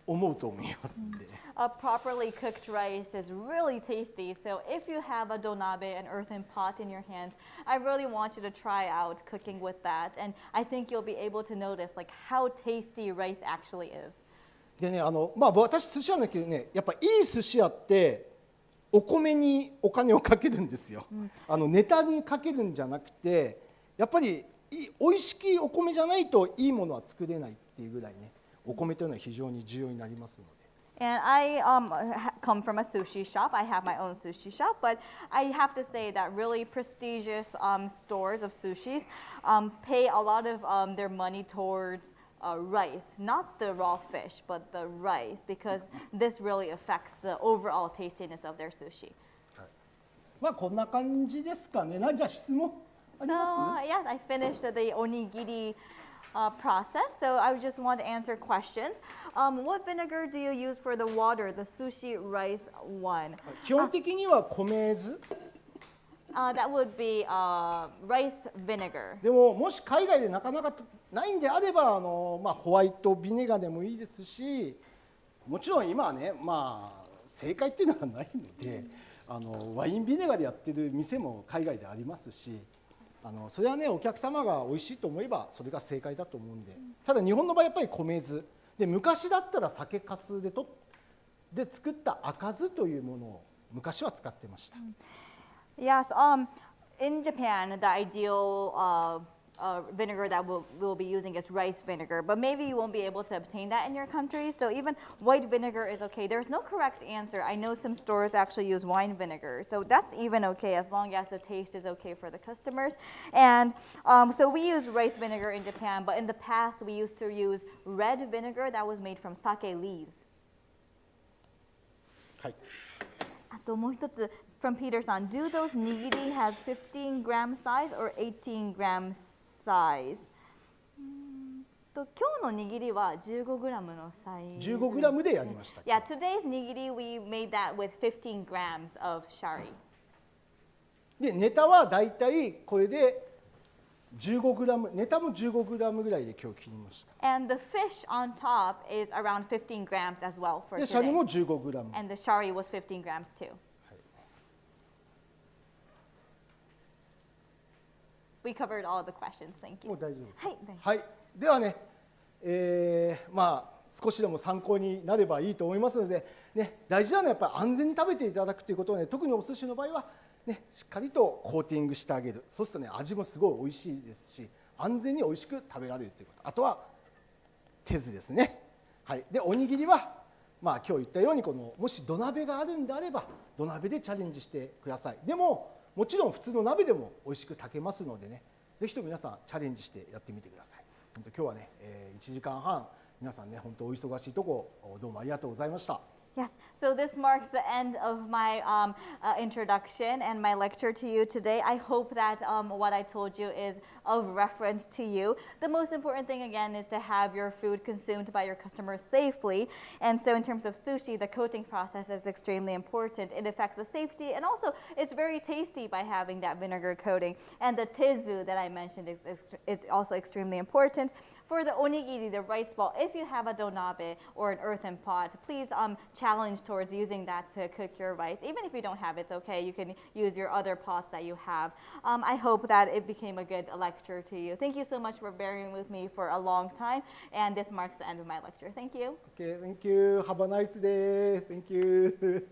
思うと思いますんで。A properly cooked rice is really tasty. So if you have a donabe, an earthen pot in your hands, I really want you to try out cooking with that. And I think you'll be able to notice like how tasty rice actually is. でね、まあ私寿司屋なんだけどね、やっぱいい寿司屋ってお米にお金をかけるんですよ。ネタにかけるんじゃなくて、やっぱり美味しいお米じゃないといいものは作れないっていうぐらいね、お米というのは非常に重要になりますので。And I come from a sushi shop. I have my own sushi shop, but I have to say that really prestigious stores of sushis pay a lot of their money towards rice, not the raw fish, but the rice, because this really affects the overall tastiness of their sushi. はい、まあこんな感じですかね。じゃあ質問あります？ So yes, I finished the onigiri process. So I just want to answer questions. What vinegar do you use for the water, the sushi rice one? 基本的には米酢。That would be rice vinegar. でももし海外でなかなかないんであればまあ、ホワイトビネガーでもいいですし、もちろん今はね、まあ、正解っていうのはないのでワインビネガーでやってる店も海外でありますし、それはねお客様が美味しいと思えばそれが正解だと思うんで、ただ日本の場合やっぱり米酢で、昔だったら酒粕で作った赤酢というものを昔は使ってました。Yes, in Japan, the ideal vinegar that we'll be using is rice vinegar, but maybe you won't be able to obtain that in your country. So even white vinegar is okay. There's no correct answer. I know some stores actually use wine vinegar, so that's even okay as long as the taste is okay for the customers. And so we use rice vinegar in Japan, but in the past we used to use red vinegar that was made from sake leaves. はい。あともう一つ from Peter san, do those nigiri have 15-gram size or 18-gram size? 今日の握りは 15g のサイズ。15g でやりました。Yeah, today's nigiri we made that with 15 grams of shari. でネタはだいたいこれで 15g、ネタも 15g ぐらいで今日切りました。And the fish on top is around 15 grams as well for で today. シャリも 15g。 And the shari was 15 grams too. We covered all the questions. Thank you. もう大丈夫です。はい。はい。ではね、まあ少しでも参考になればいいと思いますので、ね、大事なのはやっぱり安全に食べていただくということをね、特にお寿司の場合はね、しっかりとコーティングしてあげる。そうするとね、味もすごい美味しいですし、安全に美味しく食べられるということ。あとは手酢ですね。はい。でおにぎりはまあ今日言ったようにこのもし土鍋があるんであれば土鍋でチャレンジしてください。でももちろん普通の鍋でも美味しく炊けますのでね、ぜひとも皆さんチャレンジしてやってみてください。本当今日はね、1時間半皆さんね本当お忙しいとこどうもありがとうございました。Yes, so this marks the end of my introduction and my lecture to you today. I hope that what I told you is of reference to you. The most important thing again is to have your food consumed by your customers safely. And so in terms of sushi, the coating process is extremely important. It affects the safety and also it's very tasty by having that vinegar coating. And the tezu that I mentioned is also extremely important. For the onigiri, the rice ball, if you have a donabe or an earthen pot, please challenge towards using that to cook your rice. Even if you don't have it, it's okay. You can use your other pots that you have. I hope that it became a good lecture to you. Thank you so much for bearing with me for a long time. And this marks the end of my lecture. Thank you. Okay, thank you. Have a nice day. Thank you.